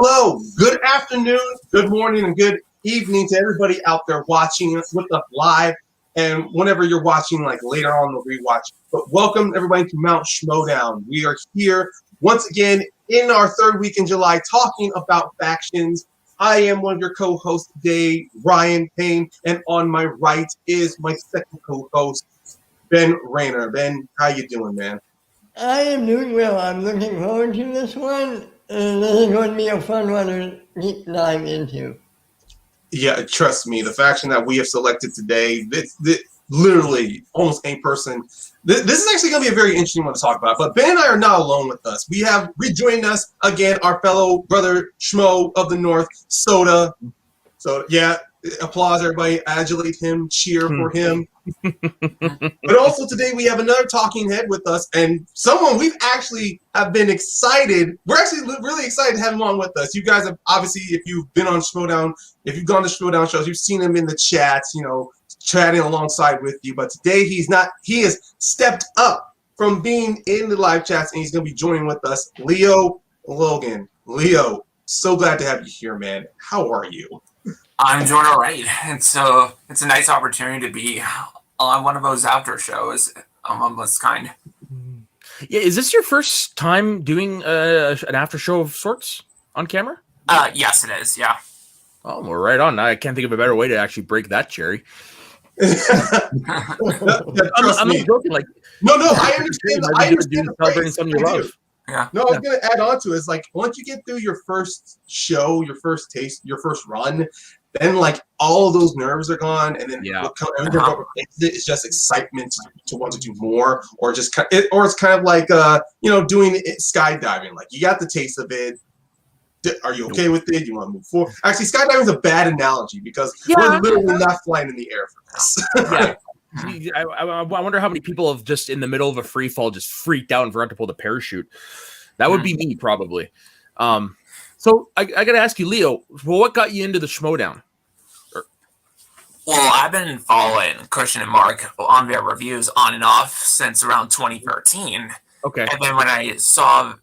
Hello, good afternoon, good morning, and good evening to everybody out there watching with us live and whenever you're watching like later on the rewatch. But welcome everybody to Mount Schmoedown. We are here once again in our third week in July talking about factions. I am one of your co-hosts today, Ryan Payne, and on my right is my second co-host, Ben Rayner. Ben, how you doing, man? I am doing well. I'm looking forward to this one, and this is going to be a fun one to deep dive into. Yeah, trust me, the faction that we have selected today, this literally almost any person. This is actually going to be a very interesting one to talk about. But Ben and I are not alone with us. We have rejoined us again, our fellow brother Schmo of the North, Soda. So yeah, applause everybody, adulate him, cheer for him. But also today we have another talking head with us, and someone we've actually have been excited. We're actually really excited to have him on with us. You guys have obviously, if you've been on Schmoedown, if you've gone to Schmoedown shows, you've seen him in the chats, you know, chatting alongside with you. But today he has stepped up from being in the live chats, and he's going to be joining with us, Leo Logan. Leo, so glad to have you here, man. How are you? I'm doing all right. It's a nice opportunity to be on one of those after shows of this kind. Yeah, is this your first time doing an after show of sorts on camera? Yes, it is. Yeah. Oh, we're right on. I can't think of a better way to actually break that cherry. I'm not joking. Like, no, I understand. I understand celebrating something you love. Yeah. No, I was going to add on to it. It's like once you get through your first show, your first taste, your first run, then like all of those nerves are gone, and then it's just excitement to want to do more, or just or it's kind of like doing skydiving. Like you got the taste of it. Are you okay with it? You want to move forward? Actually, skydiving is a bad analogy because we're literally not flying in the air for this. Yeah. I wonder how many people have just in the middle of a free fall just freaked out and forgot to pull the parachute. That would be me probably. So I got to ask you, Leo, well, what got you into the Schmoedown? Well, I've been following Christian and Mark on their reviews on and off since around 2013. Okay. And then when I saw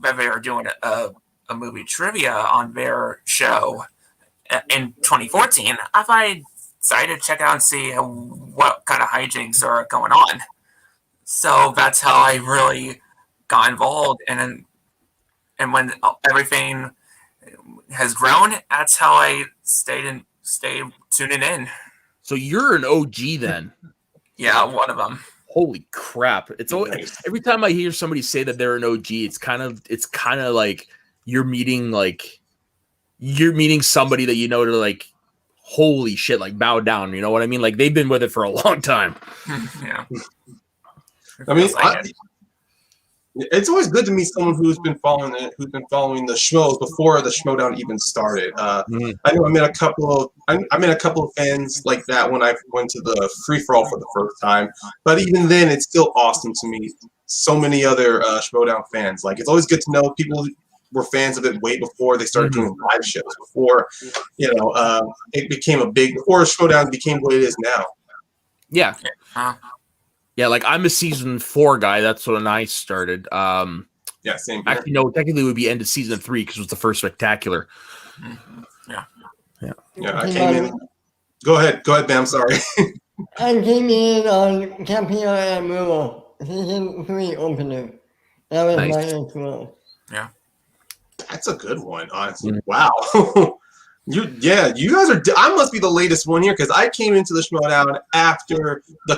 that they were doing a movie trivia on their show in 2014, I thought I'd decided to check out and see what kind of hijinks are going on. So that's how I really got involved, and when everything has grown, that's how I stay tuning in. So you're an OG then? Yeah, one of them. Holy crap! It's always, every time I hear somebody say that they're an OG, it's kind of like you're meeting somebody that you know to like, holy shit, like bow down. You know what I mean? Like they've been with it for a long time. Yeah. I mean, it's always good to meet someone who's been following the shows before the Schmoedown even started. I know I met a couple of fans like that when I went to the free for all for the first time. But even then, it's still awesome to meet so many other Schmoedown fans. Like it's always good to know people who were fans of it way before they started doing live shows. Before it became before Schmoedown became what it is now. Yeah. Yeah, like I'm a season 4 guy. That's when I started. Yeah, same here. Actually, no, technically it would be end of season 3 because it was the first spectacular. Yeah, I came in. Go ahead, Bam. Sorry. I came in on Campino and Mumo, season 3 opener. That was Nice. my intro. Yeah. That's a good one, honestly. Wow. You guys are. I must be the latest one here because I came into the Schmoedown after the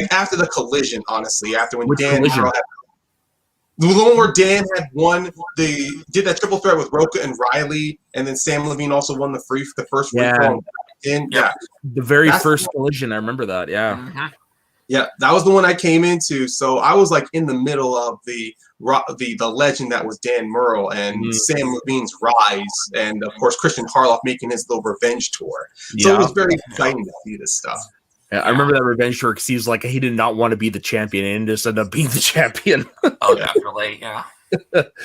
after the collision. Honestly, after when Dan had, the one where Dan had won, they did that triple threat with Roka and Riley, and then Sam Levine also won the first free throw. The very first collision. I remember that. Yeah. Mm-hmm. Yeah, that was the one I came into. So I was like in the middle of the legend that was Dan Murrell and Sam Levine's rise, and of course Christian Harloff making his little revenge tour. So it was very exciting to see this stuff. Yeah, I remember that revenge tour because he was like he did not want to be the champion and just ended up being the champion. Oh, definitely, yeah. Like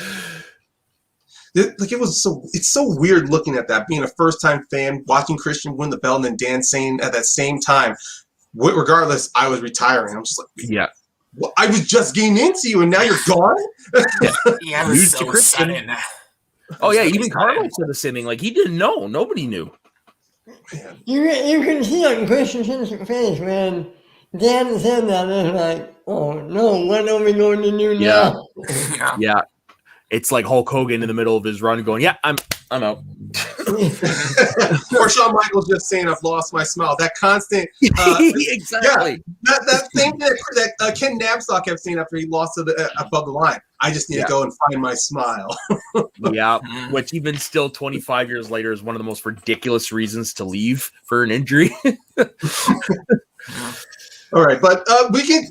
it's so weird looking at that, being a first time fan, watching Christian win the belt, and then Dan saying at that same time, regardless, I was retiring. I'm just like, yeah. Well, I was just getting into you, and now you're gone. Yeah, it was so sudden. Oh yeah, even Carlos said the same thing. Like he didn't know. Nobody knew. Man. You can see on Christensen's face when Dan said that. It's like, oh no, what are we going to do Yeah. now? Yeah. Yeah, it's like Hulk Hogan in the middle of his run, going, "Yeah, I'm out." Or Shawn Michaels just saying, "I've lost my smile." That constant, Exactly. that thing that Ken Knapsack kept saying after he lost to the above the line. I just need to go and find my smile. Yeah, which even still 25 years later is one of the most ridiculous reasons to leave for an injury. All right, but we can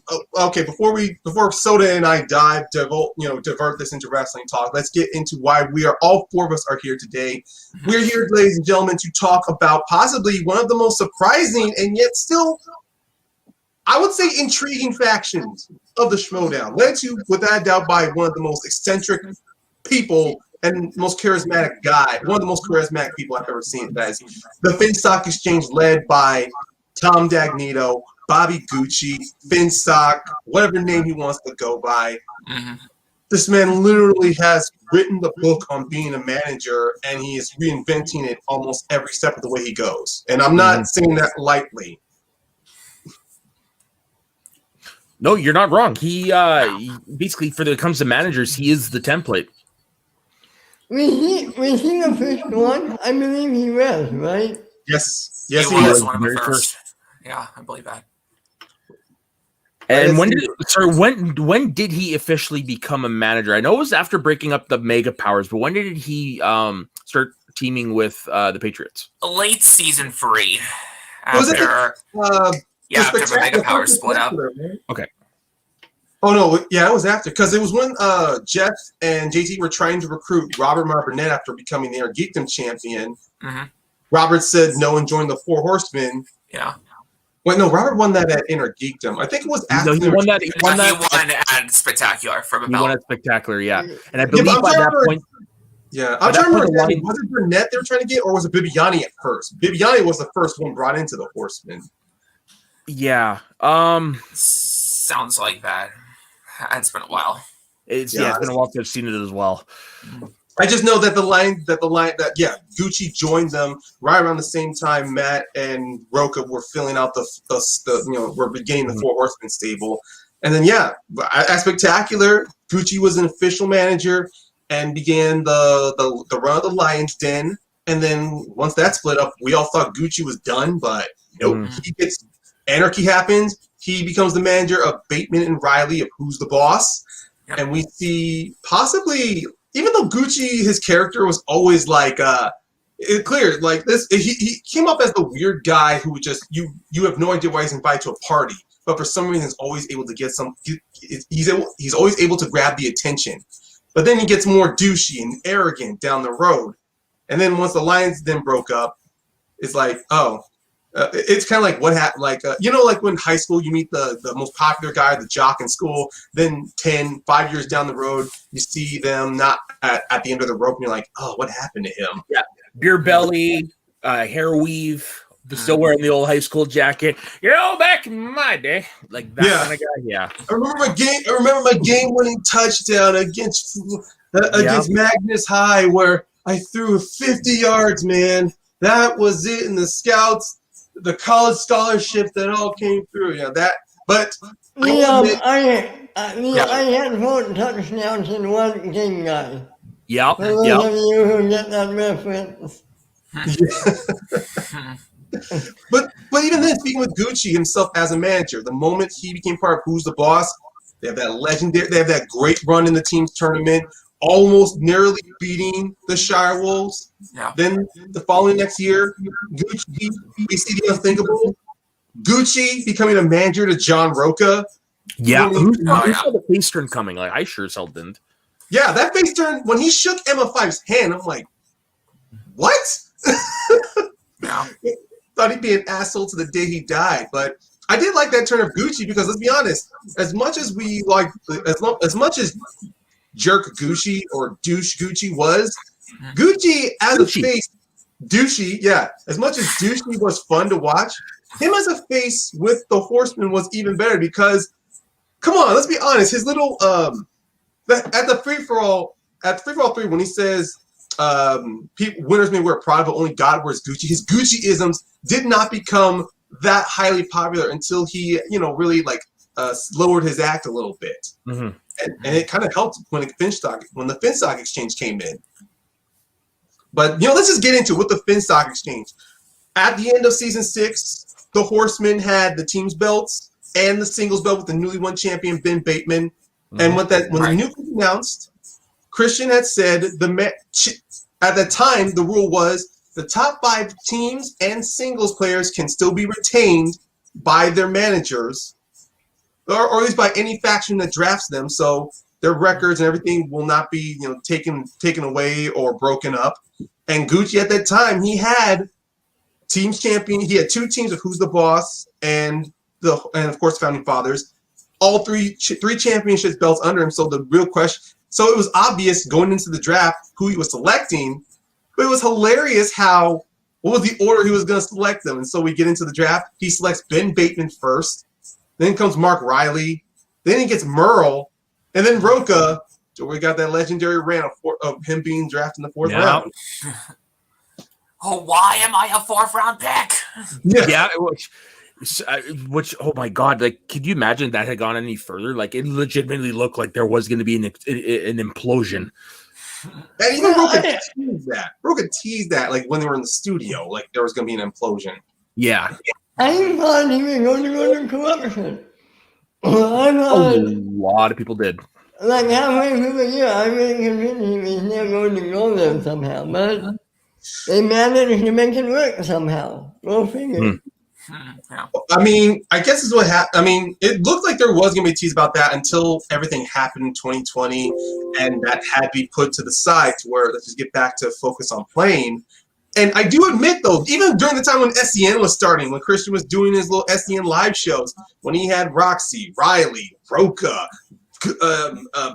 before Soda and I divert this into wrestling talk. Let's get into why we are all four of us are here today. We're here, ladies and gentlemen, to talk about possibly one of the most surprising and yet still, I would say, intriguing factions of the Schmoedown, led to, without a doubt, by one of the most eccentric people and most charismatic guy, one of the most charismatic people I've ever seen. That is the Finsstock Exchange, led by Tom Dagnito, Bobby Gucci, Finsstock, whatever name he wants to go by. Mm-hmm. This man literally has written the book on being a manager, and he is reinventing it almost every step of the way he goes. And I'm not saying that lightly. No, you're not wrong. He basically, for the comes to managers, he is the template. Was he the first one? I believe he was, right? Yes, He he was is. one of the Very first. Yeah, I believe that. And when did he officially become a manager? I know it was after breaking up the Mega Powers, but when did he start teaming with the Patriots? Late season 3. Was it After after the Mega Power split up. Okay. Oh no, yeah, it was after, because it was when Jeff and JT were trying to recruit Robert Burnett after becoming the Inner Geekdom champion. Mm-hmm. Robert said no and joined the Four Horsemen. Yeah. Wait, no, Robert won that at Inner Geekdom. I think it was after. No, he won that. He won at Spectacular from a He belt. won at Spectacular, yeah. And I believe but by that point, yeah, I'm trying to remember. line- Was it Burnett they were trying to get, or was it Bibiani at first? Bibiani was the first one brought into the Horsemen. yeah. Sounds like that. It's been a while. It's been a while since I've seen it as well. I just know that Gucci joined them right around the same time Matt and Roca were filling out we're beginning the Four Horsemen stable. And then at Spectacular, Gucci was an official manager and began the run of the Lion's Den. And then once that split up, we all thought Gucci was done, but nope. Anarchy happens. He becomes the manager of Bateman and Riley of Who's the Boss. Yep. And we see possibly, even though Gucci, his character was always like clear, like this, he came up as the weird guy who would just you have no idea why he's invited to a party, but for some reason is always able to get he's always able to grab the attention. But then he gets more douchey and arrogant down the road. And then once the Lions Den broke up, it's like, it's kind of like what happened, like like when high school you meet the most popular guy, the jock in school, then 5 years down the road you see them not at the end of the rope and you're like, oh, what happened to him? Yeah, beer belly, hair weave, still wearing the old high school jacket. Back in my day, like that kind of guy. Yeah, I remember my game-winning touchdown against Magnus High where I threw 50 yards, man. That was it. And the scouts, the college scholarship that all came through, But I had 4 touchdowns in one game, guys. Yep. For those of you who get that reference. But even then, speaking with Gucci himself as a manager, the moment he became part of Who's the Boss, they have that great run in the team's tournament, almost nearly beating the Shire Wolves. Yeah. Then the following next year, Gucci, we see the unthinkable. Gucci becoming a manager to John Roca. Yeah, who saw the face turn coming? Like, I sure as hell didn't. Yeah, that face turn, when he shook MF5's hand, I'm like, what? Yeah. Thought he'd be an asshole to the day he died. But I did like that turn of Gucci because, let's be honest, as much as jerk Gucci or douche Gucci was, Gucci as a face, douchey, as much as douchey was fun to watch, him as a face with the Horsemen was even better because, come on, let's be honest, his little at the free for all 3 when he says winners may wear Prada, but only God wears Gucci. His Gucci-isms did not become that highly popular until he, really like lowered his act a little bit. Mm-hmm. And it kind of helped when the Finstock exchange came in. But let's just get into it with the Finstock exchange. At the end of season 6, the Horsemen had the team's belts and the singles belt with the newly won champion Ben Bateman. Mm-hmm. And when the new was announced, Christian had said at the time the rule was the top 5 teams and singles players can still be retained by their managers, or at least by any faction that drafts them. So their records and everything will not be taken away or broken up. And Gucci at that time, he had teams champion. He had 2 teams of Who's the Boss and of course Founding Fathers, all three championships belts under him. So the real question, so it was obvious going into the draft who he was selecting, but it was hilarious what was the order he was going to select them. And so we get into the draft. He selects Ben Bateman first, then comes Mark Riley, then he gets Merle, and then Roca. So we got that legendary rant of him being drafted in the 4th round. Oh, why am I a 4th round pick? Yeah. Which, oh my God, like, could you imagine that had gone any further? Like, it legitimately looked like there was going to be an implosion. And even Roca teased that, like, when they were in the studio, like, there was going to be an implosion. Yeah. I thought he was going to go to corruption. A lot of people did. Like, halfway through the year, I really convinced he was never going to go there somehow, but they managed to make it work somehow. Go figure. Yeah. I mean, I guess this is what happened. I mean, it looked like there was going to be a tease about that until everything happened in 2020, and that had to be put to the side to where let's just get back to focus on playing. And I do admit, though, even during the time when SCN was starting, when Christian was doing his little SCN live shows, when he had Roxy, Riley, Roca,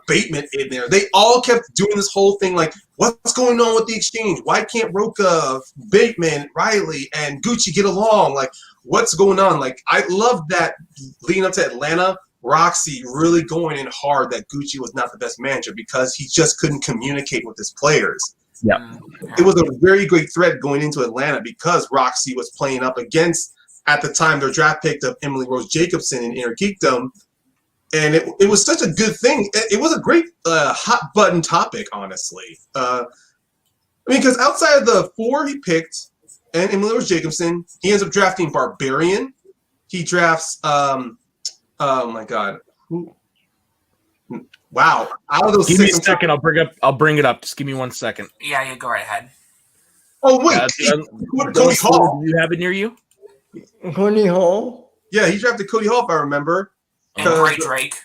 Bateman in there, they all kept doing this whole thing like, what's going on with the exchange? Why can't Roca, Bateman, Riley, and Gucci get along? Like, what's going on? Like, I love that leading up to Atlanta, Roxy really going in hard that Gucci was not the best manager because he just couldn't communicate with his players. Yeah. It was a very great threat going into Atlanta because Roxy was playing up against, at the time, their draft pick of Emily Rose Jacobson in Inner Geekdom. And it was such a good thing. It was a great hot button topic, honestly. I mean, because outside of the 4 he picked, and Emily Rose Jacobson, he ends up drafting Barbarian. He drafts, oh my God, who? Wow! Out of those, give me a second. I'll bring it up. Just give me 1 second. Yeah, you go right ahead. Oh wait, Cody Hall. Do you have it near you? Cody Hall. Yeah, he drafted Cody Hall, if I remember. And Gray Drake.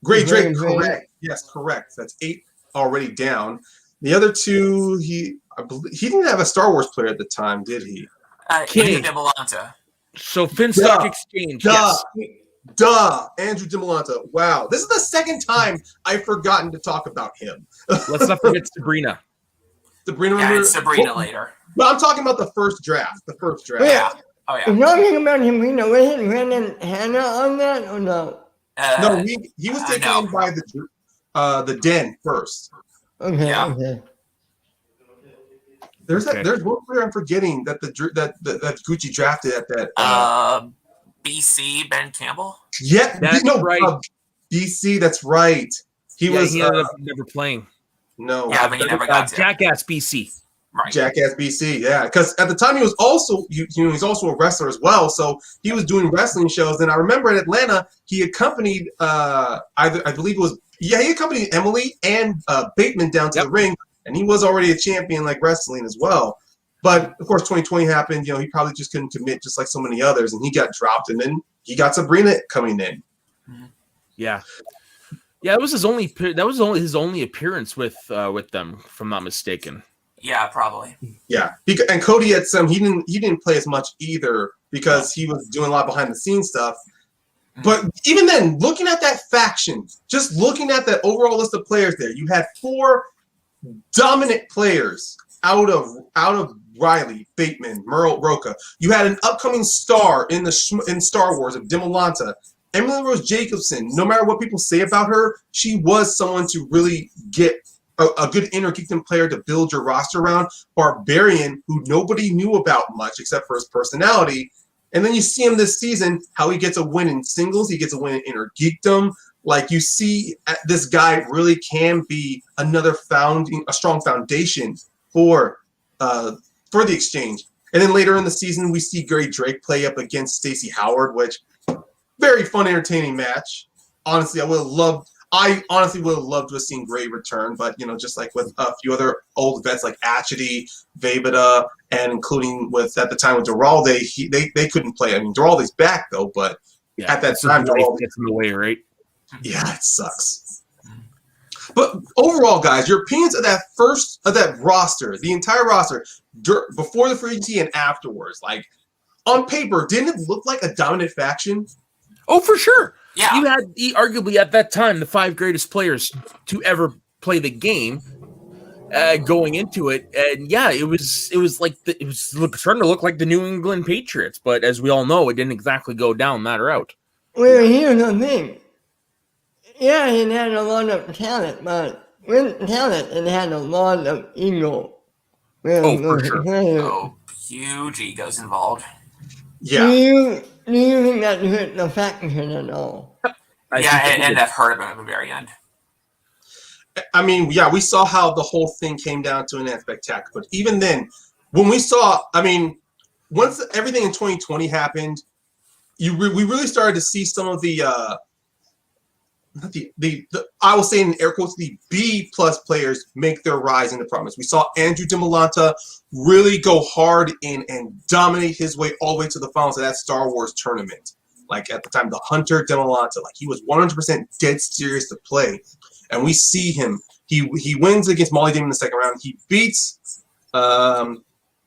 Gray Drake, correct. Yes, correct. That's 8 already down. The other 2, I believe he didn't have a Star Wars player at the time, did he? Andrew DiMolanta. So Finstock Exchange. Yes. Andrew DiMolanta. Wow. This is the second time I've forgotten to talk about him. Let's not forget Sabrina. And Sabrina later. But I'm talking about the first draft. Yeah. Oh, yeah. You're talking about Sabrina. Wasn't Brandon Hannah on that or no? No, he was taken in by the Den first. Okay. Yeah. Okay. There's one player I'm forgetting that that Gucci drafted at that. BC Ben Campbell. Yeah, that's right. BC, that's right. He ended up never playing. No. Yeah, but he never got to. Jackass BC. Right. Jackass BC, yeah. Because at the time he was also he's also a wrestler as well. So he was doing wrestling shows. And I remember in Atlanta he accompanied he accompanied Emily and Bateman down to the ring, and he was already a champion like wrestling as well. But of course 2020 happened, he probably just couldn't commit just like so many others, and he got dropped, and then he got Sabrina coming in. Yeah. Yeah, that was his only appearance with them, if I'm not mistaken. Yeah, probably. Yeah, and Cody had he didn't play as much either because he was doing a lot behind the scenes stuff. But even then, looking at that faction, just looking at that overall list of players there, you had 4 dominant players out of Riley, Bateman, Merle, Roca. You had an upcoming star in Star Wars of DiMolanta. Emily Rose Jacobson, no matter what people say about her, she was someone to really get a good inner geekdom player to build your roster around. Barbarian, who nobody knew about much except for his personality. And then you see him this season, how he gets a win in singles, he gets a win in inner geekdom. Like, you see this guy really can be a strong foundation for the exchange. And then later in the season, we see Gary Drake play up against Stacey Howard, which very fun, entertaining match. Honestly, I honestly would have loved to have seen Gray return, but just like with a few other old vets like Achity, Vejvoda, and including at the time with Duralde, they couldn't play. I mean, Duralde's back though, but at that time, Duralde gets in the way, right? Yeah, it sucks. But overall, guys, your opinions of that roster, the entire roster, before the free agency and afterwards, like on paper, didn't it look like a dominant faction? Oh, for sure. Yeah. You had arguably at that time the 5 greatest players to ever play the game going into it, and yeah, it was starting to look like the New England Patriots. But as we all know, it didn't exactly go down that route. Well, here's the thing. Yeah, it had a lot of talent, but with talent, it had a lot of ego. Oh, for sure. Oh, huge egos involved. Yeah. Do you think that hurt the faction at all? And I've heard about it at the very end. I mean, yeah, we saw how the whole thing came down to an end spectacular. But even then, when we saw, I mean, once everything in 2020 happened, we really started to see some of the I will say in air quotes, the B+ players make their rise in the promise. We saw Andrew DiMolanta really go hard in and dominate his way all the way to the finals of that Star Wars tournament. Like at the time, the Hunter DiMolanta, like he was 100% dead serious to play. And we see him. He wins against Molly Damon in the second round. He beats oh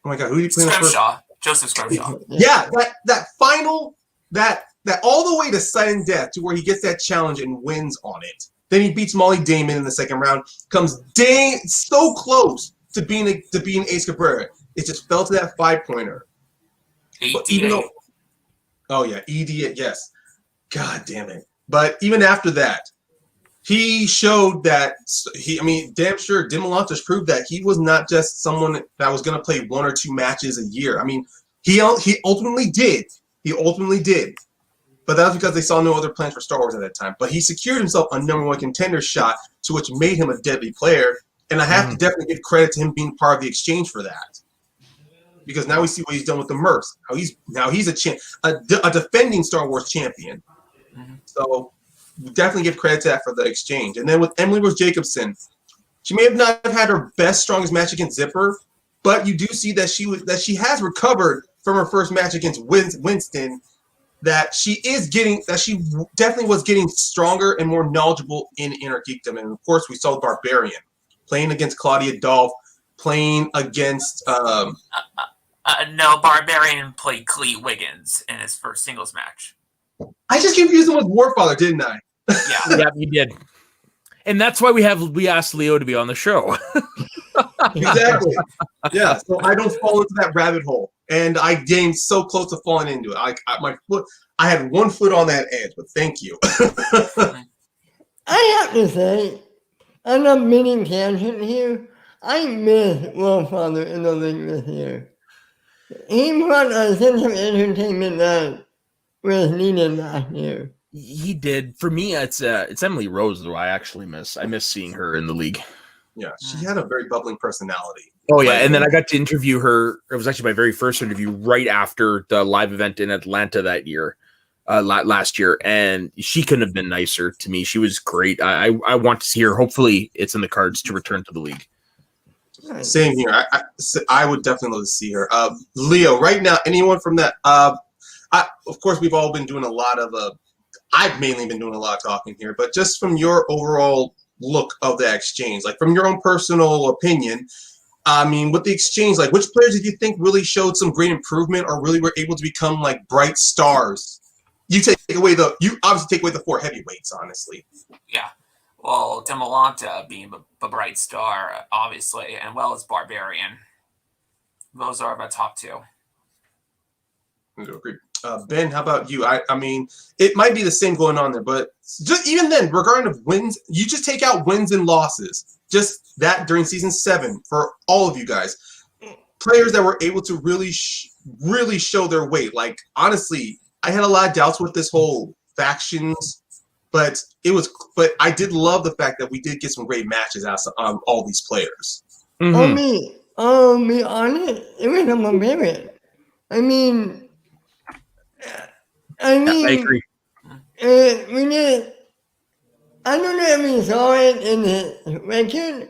my god, who did he play in the first? Joseph Scrimshaw. Yeah, that final that all the way to sudden death to where he gets that challenge and wins on it. Then he beats Molly Damon in the second round. Comes so close to being Ace Cabrera. It just fell to that 5-pointer. Oh yeah, ED, yes. God damn it. But even after that, he showed that damn sure DiMolanta's proved that he was not just someone that was going to play 1 or 2 matches a year. I mean, he ultimately did. He ultimately did. But that was because they saw no other plans for Star Wars at that time. But he secured himself a #1 contender shot, to which made him a deadly player. And I have to definitely give credit to him being part of the exchange for that. Because now we see what he's done with the Mercs. Now he's a defending Star Wars champion. Mm-hmm. So we definitely give credit to that for the exchange. And then with Emily Rose Jacobson, she may have not have had her strongest match against Zipper, but you do see that she has recovered from her first match against Winston. That she definitely was getting stronger and more knowledgeable in Inner Geekdom. And of course, we saw Barbarian playing against Claudia Dolph, playing against. No, Barbarian played Clee Wiggins in his first singles match. I just confused him with Warfather, didn't I? Yeah, yeah, you did. And that's why we asked Leo to be on the show. Exactly. Yeah, so I don't fall into that rabbit hole. And I gained so close to falling into it. I had 1 foot on that edge, but thank you. I have to say, I'm not meaning tangent here. I miss Warfather in the league this year. He brought a sense of entertainment that was needed last year. He did. For me, it's Emily Rose, though. I miss seeing her in the league. Yeah, she had a very bubbling personality. Oh, yeah, and then I got to interview her. It was actually my very first interview right after the live event in Atlanta that year, last year, and she couldn't have been nicer to me. She was great. I want to see her. Hopefully, it's in the cards to return to the league. Same here. I would definitely love to see her. Leo, right now, anyone from that? Of course, we've all been doing a lot of. I've mainly been doing a lot of talking here, but just from your overall look of the exchange, like from your own personal opinion, I mean, with the exchange, like which players did you think really showed some great improvement or really were able to become like bright stars? You obviously take away the 4 heavyweights, honestly. Yeah. Well, DiMolanta being a bright star, obviously, and well as Barbarian. Those are my top 2. Ben, how about you? I mean, it might be the same going on there, but just even then, regarding of wins, you just take out wins and losses. Just that during season 7 for all of you guys, players that were able to really show their weight. Like honestly, I had a lot of doubts with this whole factions, but I did love the fact that we did get some great matches out of all these players. Be honest, it was a barbarian. I mean, I agree. we did. I don't know if we saw it in the record,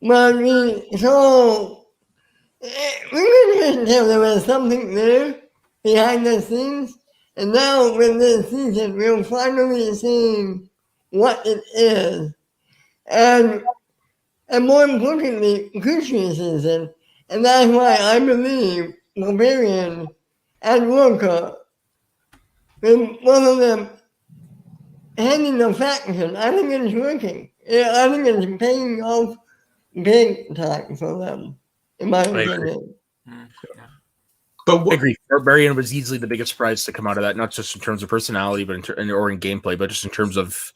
but we saw. We couldn't tell there was something there behind the scenes, and now with this season, we're finally seeing what it is, and more importantly, Christian season, and that's why I believe Barbarian and Worker, with one of them heading the faction, I think it's working. I think it's paying off big time for them, in my opinion. But I agree. Barbarian was easily the biggest surprise to come out of that, not just in terms of personality, but or in gameplay, but just in terms of,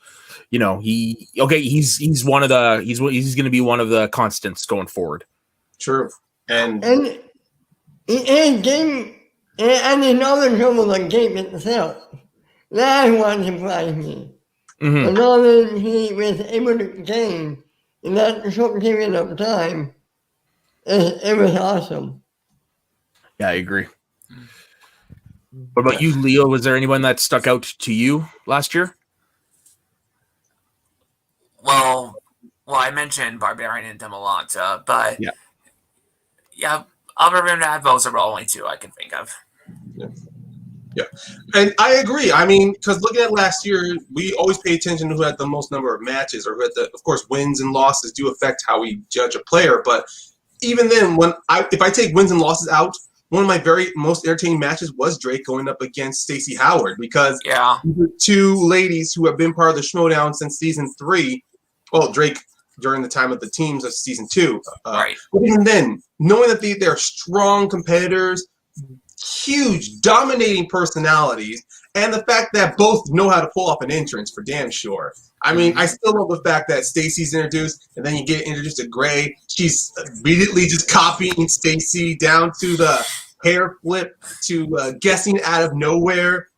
he's one of the he's going to be one of the constants going forward. True, and game and the knowledge of the game itself. That's what surprised me. The knowledge he was able to gain in that short period of time, it was awesome. Yeah, I agree. What about you, Leo? Was there anyone that stuck out to you last year? Well, I mentioned Barbarian and Demolanta, but yeah, other than that, those are the only two I can think of. Yeah, and I agree. I mean, because looking at last year, we always pay attention to who had the most number of matches, or who had of course, wins and losses do affect how we judge a player. But even then, if I take wins and losses out, one of my very most entertaining matches was Drake going up against Stacey Howard, because two ladies who have been part of the Schmoedown since season 3. Well, Drake during the time of the teams of season 2. Right. But even then, knowing that they're strong competitors, huge, dominating personalities, and the fact that both know how to pull off an entrance for damn sure. I mean, I still love the fact that Stacey's introduced, and then you get introduced to Gray. She's immediately just copying Stacey down to the hair flip to guessing out of nowhere.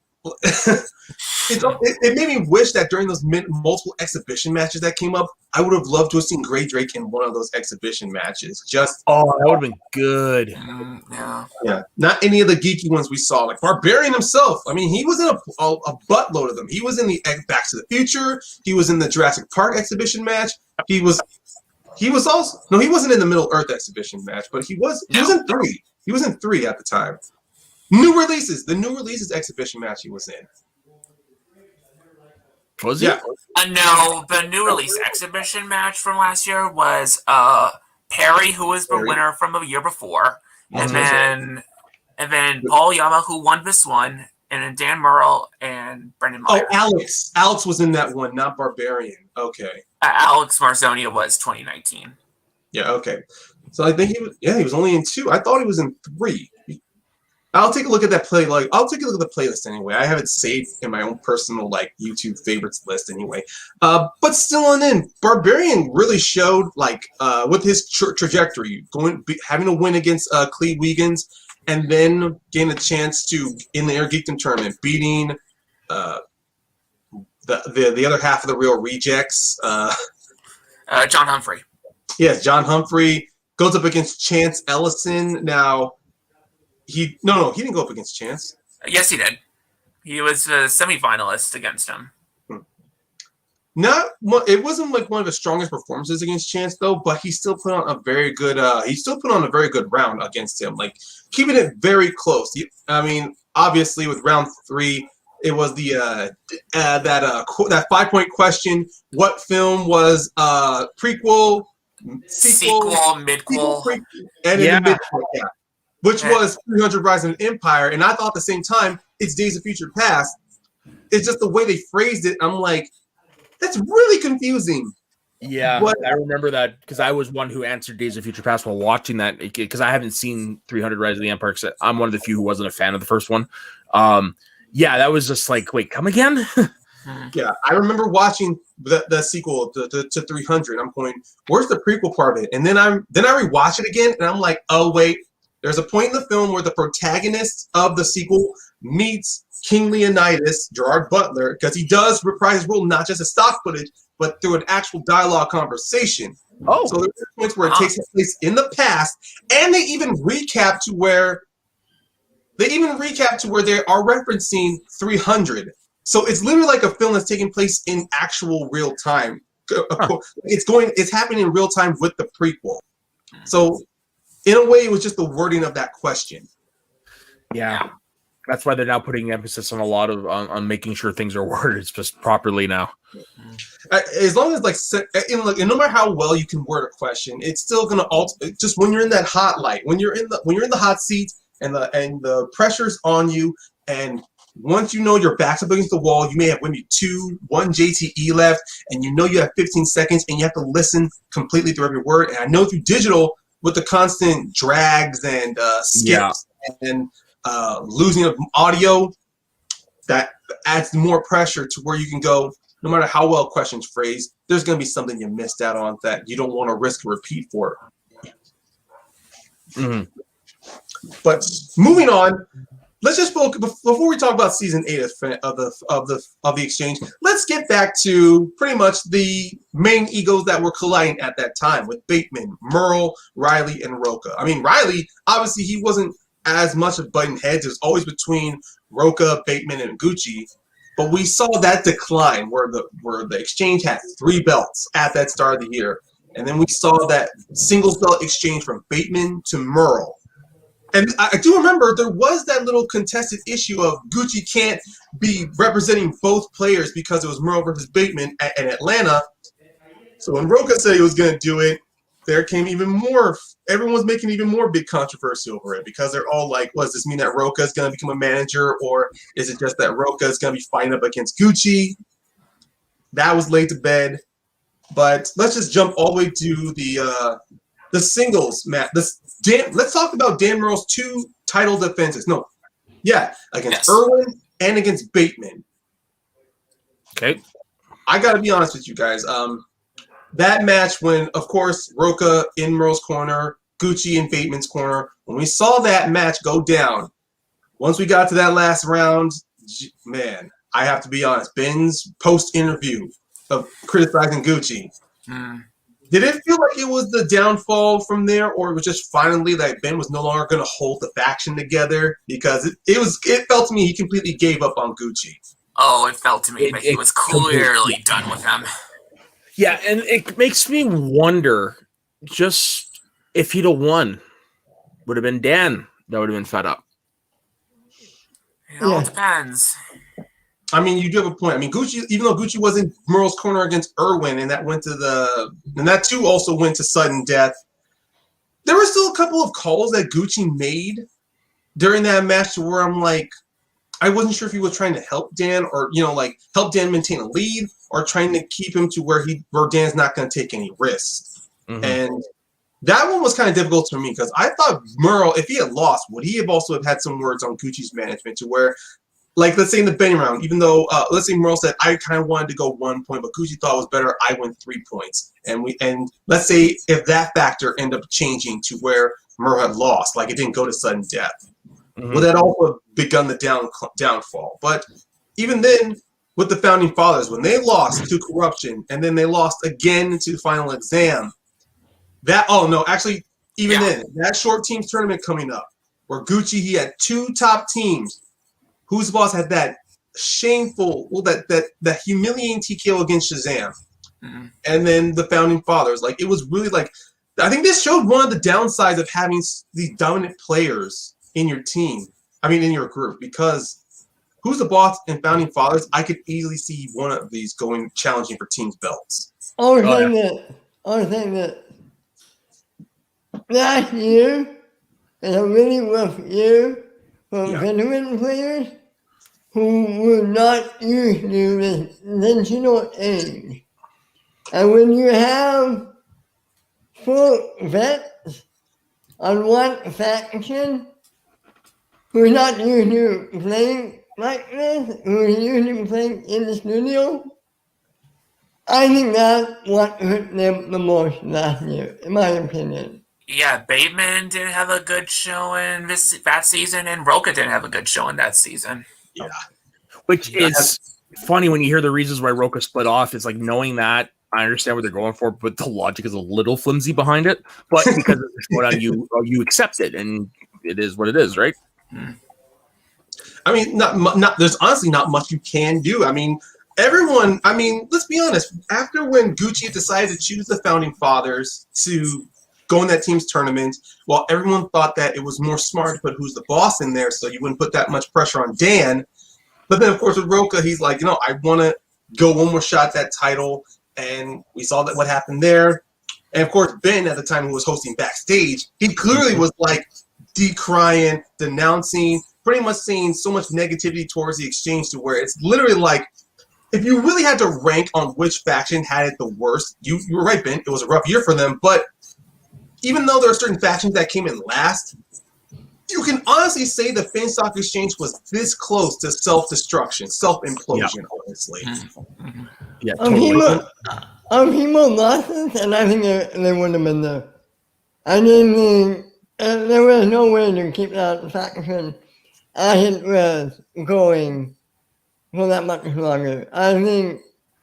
It made me wish that during those multiple exhibition matches that came up, I would have loved to have seen Gray Drake in one of those exhibition matches. That would have been good. Yeah, not any of the geeky ones we saw, like Barbarian himself. I mean, he was in a buttload of them. He was in the Back to the Future. He was in the Jurassic Park exhibition match. He was also he wasn't in the Middle Earth exhibition match, but he was in 3. He was in 3 at the time. The new releases exhibition match he was in. Was he? Yeah. No, the new release exhibition match from last year was Perry, who was the winner from the year before, and then Paul Yama, who won this one, and then Dan Murrell and Brendan Meyer. Oh, Alex was in that one, not Barbarian. Okay. Alex Marzonia was 2019. Yeah. Okay. So I think he was only in 2. I thought he was in 3. I'll take a look at that I'll take a look at the playlist anyway. I have it saved in my own personal YouTube favorites list anyway. But still on in, Barbarian really showed with his trajectory, having a win against Cleve Wiegans, and then getting a chance to in the Air Geekdom tournament beating the other half of the Real Rejects. John Humphrey. Yes, John Humphrey goes up against Chance Ellison. Now. He didn't go up against Chance. Yes, he did. He was a semifinalist against him. It wasn't one of his strongest performances against Chance though, but he still put on a very good. Round against him, keeping it very close. I mean, obviously with round 3, it was that 5-point question: what film was prequel, sequel, midquel, and in the midquel? Yeah. Which was 300 Rise of an Empire, and I thought at the same time, it's Days of Future Past. It's just the way they phrased it. I'm like, that's really confusing. Yeah, I remember that because I was one who answered Days of Future Past while watching that, because I haven't seen 300 Rise of the Empire. I'm one of the few who wasn't a fan of the first one. Yeah, that was just like, wait, come again? Yeah, I remember watching the sequel to 300. I'm going, where's the prequel part of it? And then I rewatch it again, and I'm like, oh wait, there's a point in the film where the protagonist of the sequel meets King Leonidas, Gerard Butler, because he does reprise his role not just as stock footage, but through an actual dialogue conversation. Oh, so there's points where it takes place in the past, and they even recap to where they are referencing 300. So it's literally like a film that's taking place in actual real time. It's happening in real time with the prequel. So in a way, it was just the wording of that question. Yeah. That's why they're now putting emphasis on a lot of on making sure things are worded just properly now. As long as no matter how well you can word a question, it's still gonna just when you're in that hot light, when you're in the hot seat and the pressure's on you, and once you know your back's up against the wall, you may have maybe 1 JTE left, and you know you have 15 seconds, and you have to listen completely through every word. And I know through digital, with the constant drags and skips and losing of audio, that adds more pressure to where you can go, no matter how well questions phrased, there's going to be something you missed out on that you don't want to risk a repeat for. Mm-hmm. But moving on, let's just focus before we talk about season 8 of the exchange. Let's get back to pretty much the main egos that were colliding at that time with Bateman, Merle, Riley, and Rocha. I mean, Riley, obviously, he wasn't as much of butting heads. It was always between Rocha, Bateman, and Gucci. But we saw that decline where the exchange had 3 belts at that start of the year, and then we saw that singles belt exchange from Bateman to Merle. And I do remember there was that little contested issue of Gucci can't be representing both players because it was Merle versus Bateman in Atlanta. So when Rocha said he was going to do it, there came even more. Everyone's making even more big controversy over it because they're all like, "Does this mean that Rocha is going to become a manager, or is it just that Rocha is going to be fighting up against Gucci?" That was laid to bed. But let's just jump all the way to the singles match. Let's talk about Dan Merle's 2 title defenses. Against Irwin and against Bateman. Okay. I got to be honest with you guys. That match when, of course, Rocha in Merle's corner, Gucci in Bateman's corner, when we saw that match go down, once we got to that last round, man, I have to be honest, Ben's post-interview of criticizing Gucci, did it feel like it was the downfall from there, or it was just finally that Ben was no longer going to hold the faction together? Because it felt to me he completely gave up on Gucci. Oh, it felt to me, but he was clearly done with him. Yeah, and it makes me wonder, just if he'd have won, would have been Dan that would have been fed up. It all depends. I mean, you do have a point. I mean, Gucci, even though Gucci was in Merle's corner against Irwin, and that too also went to sudden death, there were still a couple of calls that Gucci made during that match to where I'm like, I wasn't sure if he was trying to help Dan or, help Dan maintain a lead or trying to keep him to where Dan's not going to take any risks. Mm-hmm. And that one was kind of difficult for me because I thought Merle, if he had lost, would he have also had some words on Gucci's management to where, like, let's say in the betting round, even though, let's say Merle said, I kind of wanted to go 1 point, but Gucci thought it was better, I went 3 points. And let's say if that factor ended up changing to where Merle had lost, like it didn't go to sudden death. Mm-hmm. Well, that also have begun the downfall. But even then, with the Founding Fathers, when they lost to corruption, and then they lost again to the final exam, then, that short teams tournament coming up, where Gucci, he had 2 top teams, whose boss had that shameful, that humiliating TKO against Shazam. Mm-hmm. And then the Founding Fathers. Like, it was really like, I think this showed one of the downsides of having these dominant players in your team. I mean, in your group, because who's the boss in Founding Fathers? I could easily see one of these going challenging for teams belts. I was saying that last year is a really rough year for veteran players who were not used to this conventional age. And when you have 4 vets on one faction, who's not used to playing like this, who's used to playing in the studio, I think that's what hurt them the most last year, in my opinion. Yeah, Bateman didn't have a good showing that season, and Roca didn't have a good showing that season. Yeah. Which is funny when you hear the reasons why Roca split off. It's like knowing that I understand what they're going for, but the logic is a little flimsy behind it. But because of the Schmoedown, you accept it, and it is what it is, right? I mean, not. There's honestly not much you can do. I mean, everyone. I mean, let's be honest. After when Gucci decided to choose the Founding Fathers to go in that team's tournament, well, everyone thought that it was more smart to put who's the boss in there, so you wouldn't put that much pressure on Dan. But then, of course, with Roca, he's like, I want to go one more shot at that title. And we saw that what happened there. And, of course, Ben, at the time, who was hosting backstage, he clearly was, like, decrying, denouncing, pretty much saying so much negativity towards the exchange to where it's literally like, if you really had to rank on which faction had it the worst, you were right, Ben. It was a rough year for them. But even though there are certain factions that came in last, you can honestly say the Finsstock exchange was this close to self-destruction, self-implosion, honestly. Yeah, totally. People losses, and I think they would have been there. I didn't think there was no way to keep that faction as it was going for that much longer. I think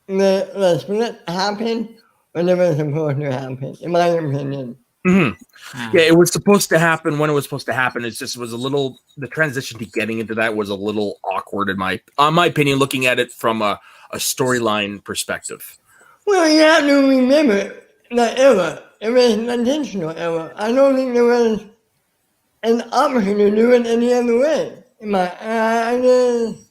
the split happened when it was supposed to happen, in my opinion. Yeah, it was supposed to happen when it was supposed to happen. It was a little, the transition to getting into that was a little awkward in my opinion, looking at it from a storyline perspective. Well, you have to remember the era. It was an intentional era. I don't think there was an option to do it any other way. I just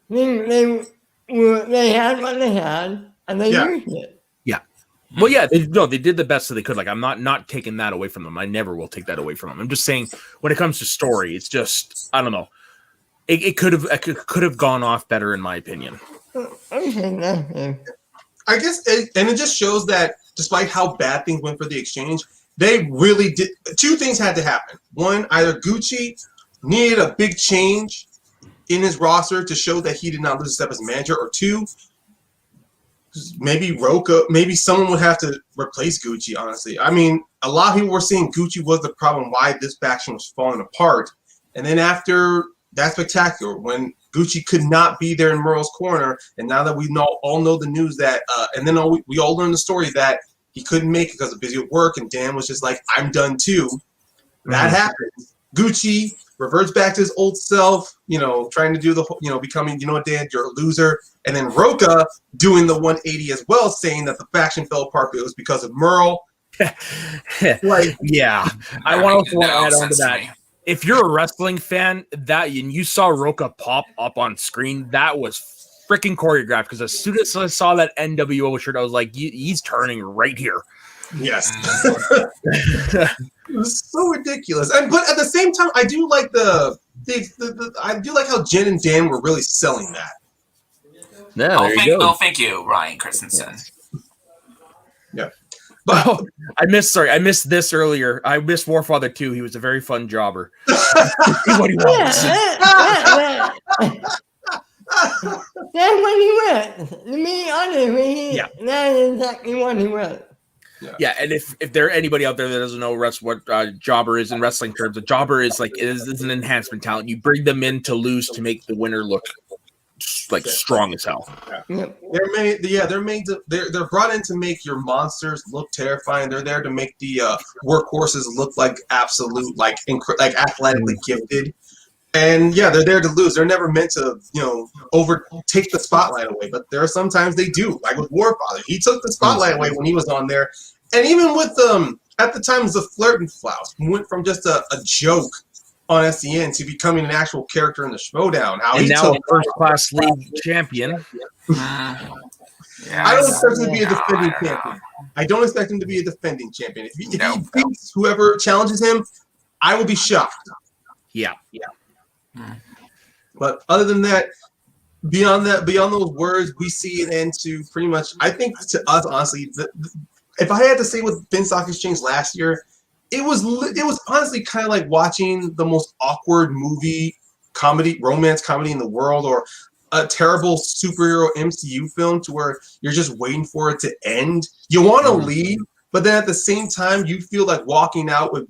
think they had what they had, and they used it. Well, yeah, they did the best that they could. Like, I'm not taking that away from them. I never will take that away from them. I'm just saying, when it comes to story, it's just, I don't know. It could have gone off better, in my opinion. Okay, I guess, and it just shows that despite how bad things went for the exchange, they really did. Two things had to happen. One, either Gucci needed a big change in his roster to show that he did not lose a step as manager, or two, maybe Roca, maybe someone would have to replace Gucci, honestly. I mean, a lot of people were saying Gucci was the problem why this faction was falling apart. And then after that spectacular, when Gucci could not be there in Merle's corner, and now that we all know the news that, and then we all learned the story that he couldn't make it because of busy work, and Dan was just like, I'm done too. That happens. Gucci reverts back to his old self, trying to do the, becoming, Dan, you're a loser. And then Roca doing the 180 as well, saying that the faction fell apart, but it was because of Merle. Yeah. I want to add on to that. If you're a wrestling fan, and you saw Roca pop up on screen, that was freaking choreographed, because as soon as I saw that NWO shirt, I was like, he's turning right here. Yes. It was so ridiculous. But at the same time, I do like I do like how Jen and Dan were really selling that. Yeah, there you go. Thank you, Ryan Christensen. Yeah. But I missed this earlier. I missed Warfather 2. He was a very fun jobber. What he wants. That's what he was. To be honest, that is exactly what he was. Yeah, and if there anybody out there that doesn't know what jobber is in wrestling terms, a jobber is is an enhancement talent. You bring them in to lose to make the winner look like strong as hell. Yeah. They're brought in to make your monsters look terrifying. They're there to make the workhorses look like absolute, like athletically gifted. And yeah, they're there to lose. They're never meant to, take the spotlight away. But there are sometimes they do. Like with Warfather, he took the spotlight away when he was on there. And even with at the time, it was a Flirt and Flouse, who went from just a joke on SCN to becoming an actual character in the Schmoedown. And now a first-class league champion. I don't expect him to be a defending champion. I don't expect him to be a defending champion. If he beats whoever challenges him, I will be shocked. Yeah. But other than that, beyond those words, we see it into pretty much. I think to us, honestly, if I had to say with Finsstock Exchange last year, it was honestly kind of like watching the most awkward romance comedy in the world, or a terrible superhero MCU film to where you're just waiting for it to end. You want to leave, but then at the same time, you feel like walking out would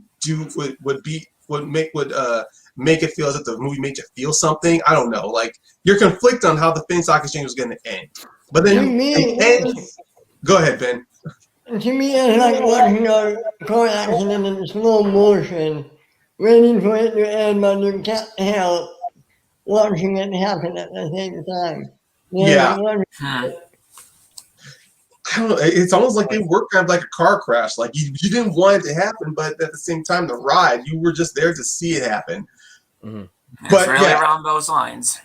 make it feel as if the movie made you feel something. I don't know. Like, you're conflicted on how the Finstock Exchange was going to end. But then go ahead, Ben. To me, it's like watching a car accident in slow motion, waiting for it to end, but you can't help watching it happen at the same time. Yeah. I don't know. It's almost like they work kind of like a car crash. Like, you didn't want it to happen, but at the same time, the ride, you were just there to see it happen. Mm-hmm. But really around those lines.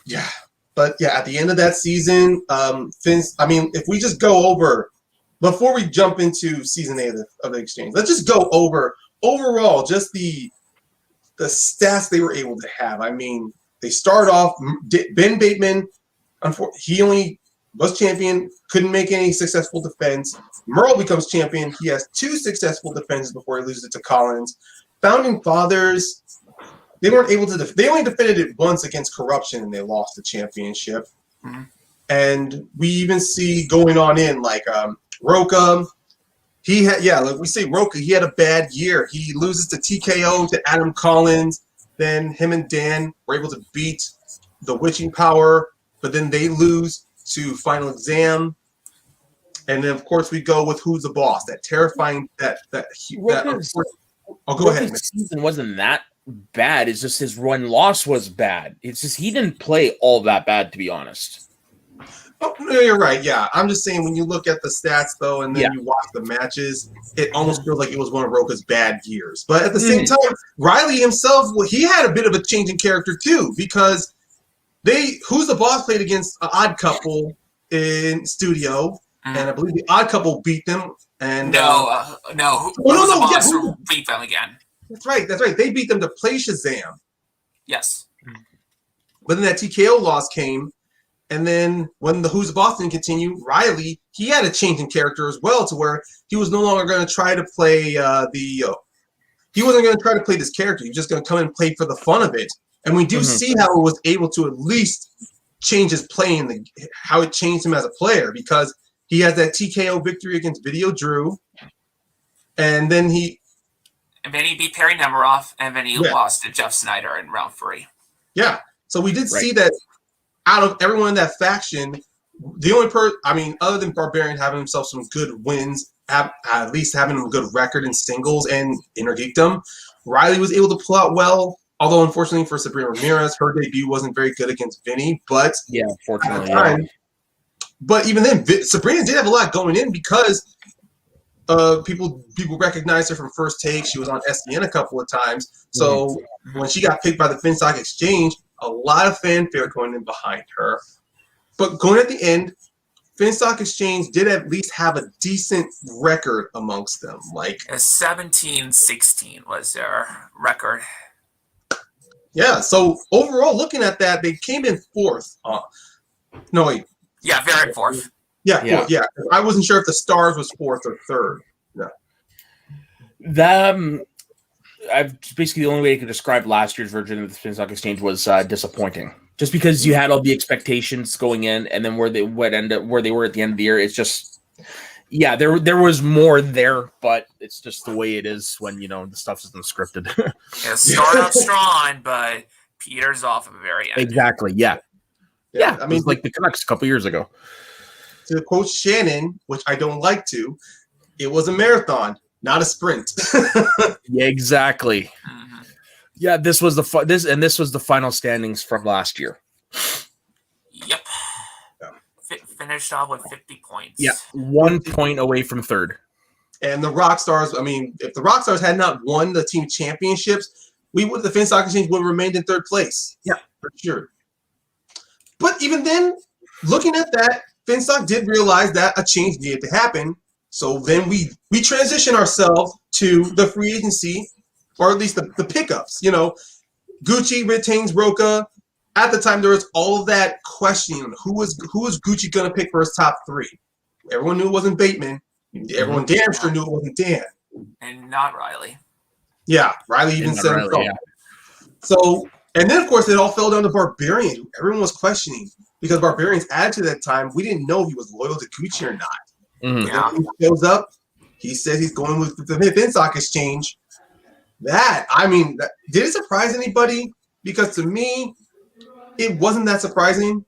Yeah. But yeah, at the end of that season, if we just go over, before we jump into season 8 of the Exchange, let's just go over overall just the stats they were able to have. I mean, they start off, Ben Bateman, he only was champion, couldn't make any successful defense. Merle becomes champion. He has 2 successful defenses before he loses it to Collins. Founding Fathers, they weren't able to they only defended it once against Corruption, and they lost the championship. Mm-hmm. And we even see going on in, like, Roka, like we say, Roka, he had a bad year. He loses to TKO to Adam Collins. Then him and Dan were able to beat the Witching Power, but then they lose to Final Exam. And then, of course, we go with Who's the Boss? That terrifying go ahead. Season wasn't that bad. It's just his run loss was bad. It's just he didn't play all that bad, to be honest. Oh, no, you're right. Yeah, I'm just saying when you look at the stats though, and then you watch the matches, it almost feels like it was one of Roka's bad years. But at the same time, Riley himself, he had a bit of a change in character too, because Who's the Boss played against an Odd Couple in studio, and I believe the Odd Couple beat them. And Who's the Boss beat them again. That's right. They beat them to play Shazam. Yes. But then that TKO loss came. And then when the Who's the Boss didn't continue, Riley, he had a change in character as well, to where he was no longer going to try to play he wasn't going to try to play this character. He was just going to come and play for the fun of it. And we do see how it was able to at least change his play and how it changed him as a player, because he has that TKO victory against Video Drew. And then he beat Perry Nemiroff, and then he lost to Jeff Snyder in round 3. Yeah. So we did see that out of everyone in that faction, the only other than Barbarian having himself some good wins, at least having a good record in singles and Intergeekdom, Riley was able to pull out well. Although unfortunately for Sabrina Ramirez, her debut wasn't very good against Vinny. But unfortunately, but even then, Sabrina did have a lot going in, because people recognized her from First Take. She was on SDN a couple of times. So when she got picked by the Finstock Exchange, a lot of fanfare going in behind her. But going at the end, Finstock Exchange did at least have a decent record amongst them. Like 17-16 was their record. Yeah, so overall, looking at that, they came in 4th. No, wait. Yeah, very 4th. Yeah, 4th, yeah. I wasn't sure if the Stars was 4th or 3rd. Yeah. Basically the only way I could describe last year's version of the Finstock Exchange was disappointing. Just because you had all the expectations going in, and then where they were at the end of the year, it's just there was more there, but it's just the way it is when the stuff isn't scripted. Start off strong, but peters off at the very end. Exactly. Yeah. I mean, like the Canucks a couple years ago. To quote Shannon, which I don't like to, it was a marathon, not a sprint. Yeah, exactly. Mm-hmm. Yeah, this was the final standings from last year. Yep. Finished off with 50 points. Yeah, 1 point away from 3rd. And the Rockstars, if the Rockstars had not won the team championships, the Finstock Exchange would have remained in 3rd place. Yeah, for sure. But even then, looking at that, Finstock did realize that a change needed to happen. So then we transition ourselves to the free agency, or at least the pickups. Gucci retains Roka. At the time, there was all of that questioning who was Gucci going to pick for his top 3. Everyone knew it wasn't Bateman. Everyone damn sure knew it wasn't Dan. And not Riley. Yeah, Riley even And said Riley, himself. yeah. So, and then of course it all fell down to Barbarian, who everyone was questioning because Barbarian's attitude at that time, we didn't know if he was loyal to Gucci or not. Mhm. But then when he shows up, he says he's going with the Finsstock exchange. That, I mean, did it surprise anybody? Because to me, it wasn't that surprising.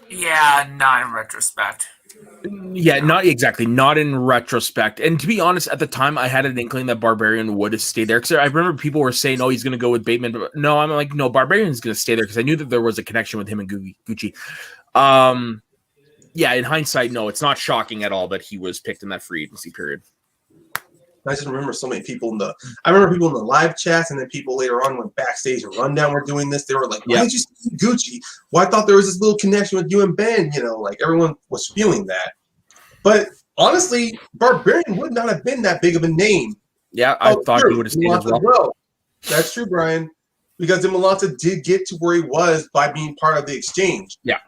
Yeah, not in retrospect. Yeah, not exactly. Not in retrospect. And to be honest, at the time, I had an inkling that Barbarian would have stayed there. Because I remember people were saying, oh, he's going to go with Bateman. But no, I'm like, no, Barbarian's going to stay there because I knew that there was a connection with him and Gucci. Yeah, in hindsight, no, it's not shocking at all that he was picked in that free agency period. I just remember so many people I remember people in the live chats, and then people later on went backstage and Rundown were doing this. They were like, why did you see Gucci? Well, I thought there was this little connection with you and Ben, like everyone was feeling that. But honestly, Barbarian would not have been that big of a name. Yeah, I thought he would have stayed as well. That's true, Brian, because Malanta did get to where he was by being part of the exchange. Yeah.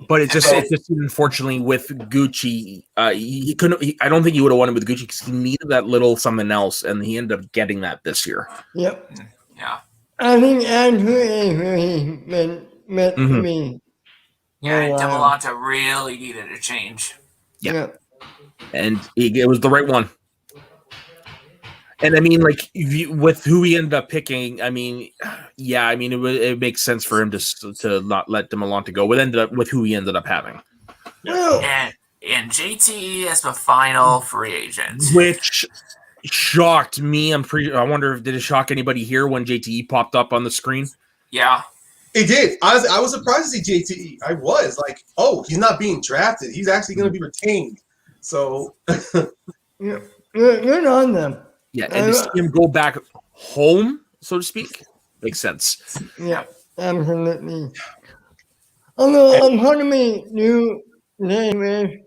But it's just unfortunately with Gucci, he couldn't. I don't think he would have won it with Gucci because he needed that little something else, and he ended up getting that this year. Yep. Yeah. I think Andrew is really meant to me. Yeah, and Malanta really needed a change. Yeah. And it was the right one. And I mean, like, with who he ended up picking, I mean, yeah, I mean, it makes sense for him to not let Malanta go. With who he ended up having, and JT as the final free agent, which shocked me. I wonder if did it shock anybody here when JTE popped up on the screen? Yeah, it did. I was surprised to see JTE. I was like, oh, he's not being drafted. He's actually going to be retained. So, good on them. Yeah, and to see him go back home, so to speak, makes sense. Yeah, absolutely. Although part of me knew that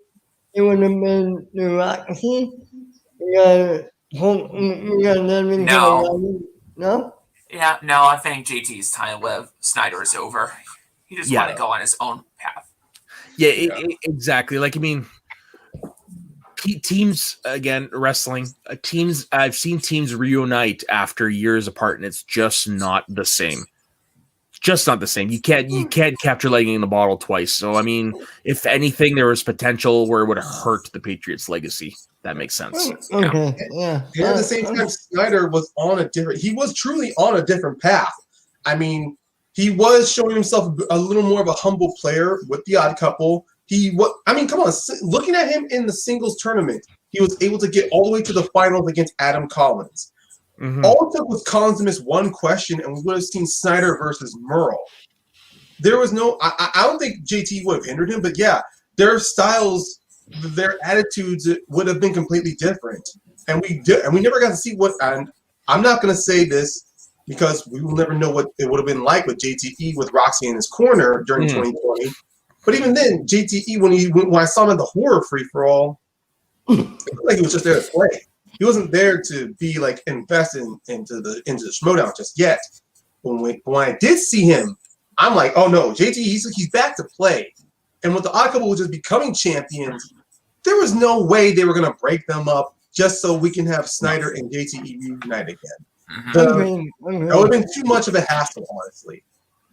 it would have been bureaucracy. No? Yeah, no, I think JT's time with Snyder is over. He just wanted to go on his own path. Yeah, exactly. Like, I mean, teams, again, wrestling, teams, I've seen teams reunite after years apart, and it's just not the same. Just not the same. You can't capture lightning in a bottle twice. So, I mean, if anything, there was potential where it would hurt the Patriots' legacy. That makes sense. Okay, yeah. And at the same time, Snyder was he was truly on a different path. I mean, he was showing himself a little more of a humble player with the Odd Couple. Come on, looking at him in the singles tournament, he was able to get all the way to the finals against Adam Collins. Mm-hmm. All it took was Collins to miss one question, and we would have seen Snyder versus Merle. There was no, I don't think JT would have hindered him, but yeah, their styles, their attitudes would have been completely different. And we never got to see and I'm not going to say this because we will never know what it would have been like with JTE with Roxy in his corner during 2020. But even then, JTE, when I saw him at the horror free-for-all, it looked like he was just there to play. He wasn't there to be like invested into the Schmoedown just yet. When I did see him, I'm like, oh no, JTE, he's back to play. And with the Odd Couple just becoming champions, there was no way they were going to break them up just so we can have Snyder and JTE reunite again. That would have been too much of a hassle, honestly.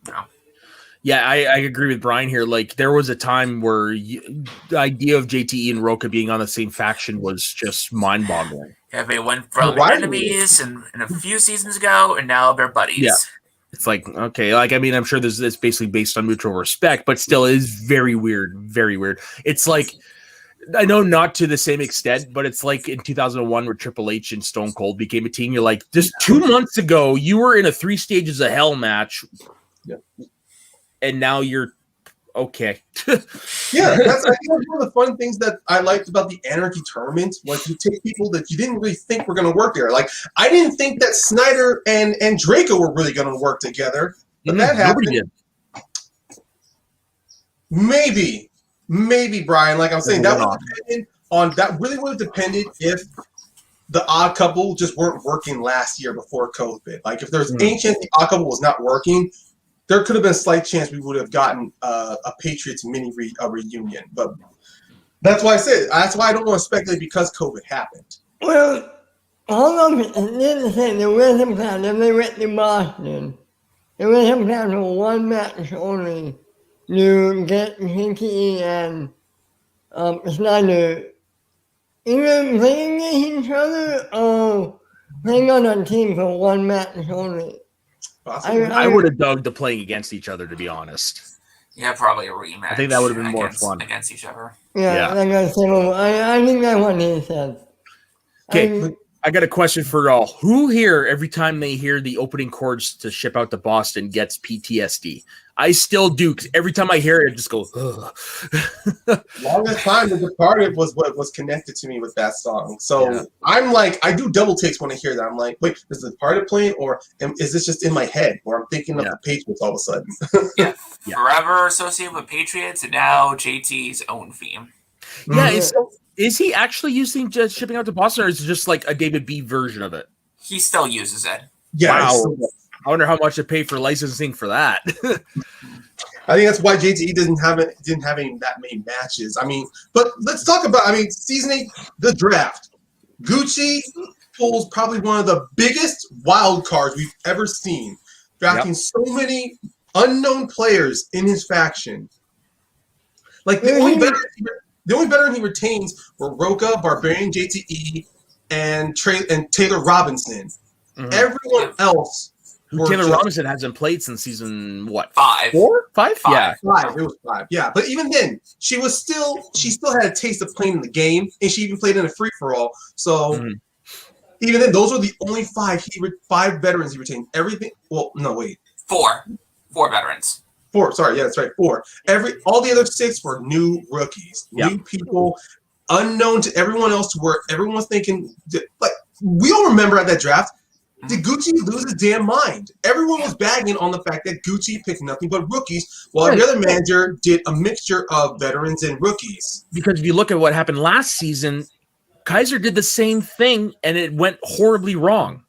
No. Yeah, I agree with Brian here. Like, there was a time where the idea of JTE and Roka being on the same faction was just mind-boggling. Yeah, they went from enemies and a few seasons ago, and now they're buddies. Yeah. It's like, okay, like, I mean, I'm sure it's basically based on mutual respect, but still it is very weird, very weird. It's like, I know not to the same extent, but it's like in 2001 where Triple H and Stone Cold became a team. You're like, just 2 months ago, you were in a 3 stages of hell match. Yeah. And now you're okay. Yeah, that's one of the fun things that I liked about the Anarchy tournament was you take people that you didn't really think were going to work there. Like, I didn't think that Snyder and Draco were really going to work together, but that happened. Did. Maybe, Brian. Like I'm saying, that really would have depended if the Odd Couple just weren't working last year before COVID. Like, if there's any chance the Odd Couple was not working, there could have been a slight chance we would have gotten a Patriots mini reunion. But that's why I said, that's why I don't want to speculate because COVID happened. Well, all of it, let's say the Wisdom Cloud, if they went to Boston, the Wisdom Cloud for one match only, you get Hinky and Snyder either playing against each other or playing on a team for one match only. Possibly. I would have dug the playing against each other, to be honest. Yeah, probably a rematch. I think that would have been more against, fun. against each other. Yeah, like I said, I think that's what he said. Okay, I got a question for y'all. Who here, every time they hear the opening chords to Ship Out to Boston, gets PTSD? I still do. 'Cause every time I hear it, I just go, ugh. Longest time, The Departed was what was connected to me with that song. So Yeah. I'm like, I do double takes when I hear that. I'm like, wait, is The Departed playing, or is this just in my head, or I'm thinking of the Patriots all of a sudden? Yeah, forever associated with Patriots, and now JT's own theme. Yeah, is he actually using just Shipping Out to Boston, or is it just like a David B version of it? He still uses it. Yeah. Wow. I wonder how much to pay for licensing for that. I think that's why JTE didn't have any that many matches. I mean, but let's talk about. I mean, season 8, the draft. Gucci pulls probably one of the biggest wild cards we've ever seen, drafting so many unknown players in his faction. Like the only veteran he retains were Roka, Barbarian, JTE, and Taylor Robinson. Mm-hmm. Everyone else. Taylor Robinson hasn't played since season 5? 4? 5? Yeah. 5. It was 5. Yeah. But even then, she still had a taste of playing in the game, and she even played in a free-for-all. So even then, those were the only 5 veterans he retained. Everything. Well, no, wait. 4 veterans. 4. Sorry. Yeah, that's right. 4. All the other 6 were new rookies, new people, unknown to everyone else, to where everyone was thinking, like, we all remember at that draft. Did Gucci lose his damn mind? Everyone was bagging on the fact that Gucci picked nothing but rookies, while every other manager did a mixture of veterans and rookies. Because if you look at what happened last season, Kaiser did the same thing, and it went horribly wrong.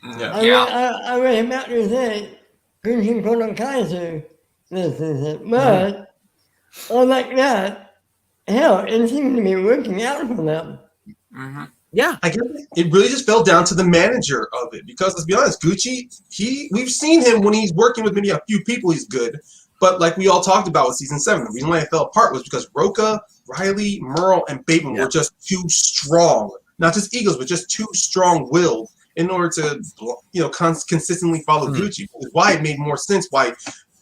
I read about to say Gucci put on Kaiser this season, but like that, hell, it seems to be working out for them. Mm-hmm. Yeah, I guess it really just fell down to the manager of it, because let's be honest, Gucci, we've seen him when he's working with maybe a few people, he's good, but like we all talked about with season 7, the reason why it fell apart was because Roka, Riley, Merle, and Bateman were just too strong, not just egos, but just too strong-willed in order to consistently follow Gucci. Which is why it made more sense why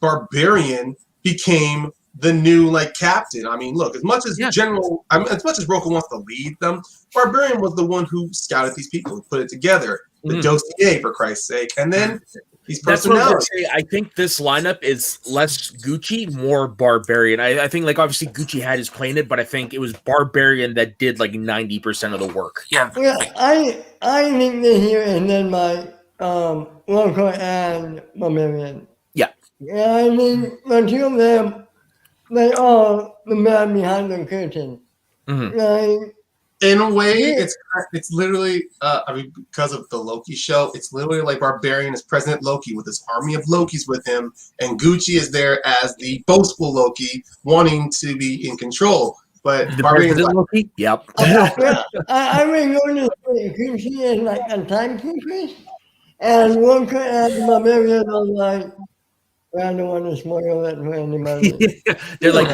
Barbarian became the new captain. I mean, look, as much as Roka wants to lead them, Barbarian was the one who scouted these people, who put it together, the dossier, for Christ's sake, and then these personalities. I think this lineup is less Gucci, more Barbarian. I think obviously Gucci had his play in it, but I think it was Barbarian that did 90% of the work. Yeah, I think this year and then my Roka and Barbarian. Yeah, I mean, the two of them, they are the man behind the curtain. In a way, it's literally, because of the Loki show, it's literally like Barbarian is President Loki with his army of Lokis with him, and Gucci is there as the boastful Loki wanting to be in control. But the Barbarian is Loki? Yep. I mean, Gucci is like a timekeeper, and Roka and Barbarian are like, I don't want to spoil that for anybody. They're like,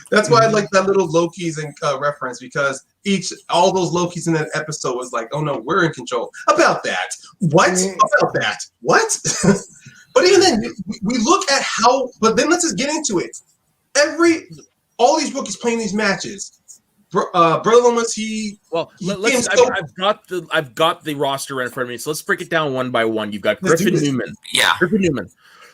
that's why I like that little Loki's reference, because all those Lokis in that episode was like, oh no, we're in control. About that. What? About that. What? But even then, we look at how, but then let's just get into it. All these rookies playing these matches. Berlin was I've got the roster right in front of me, so let's break it down one by one. You've got Griffin Newman. Yeah. Griffin Newman.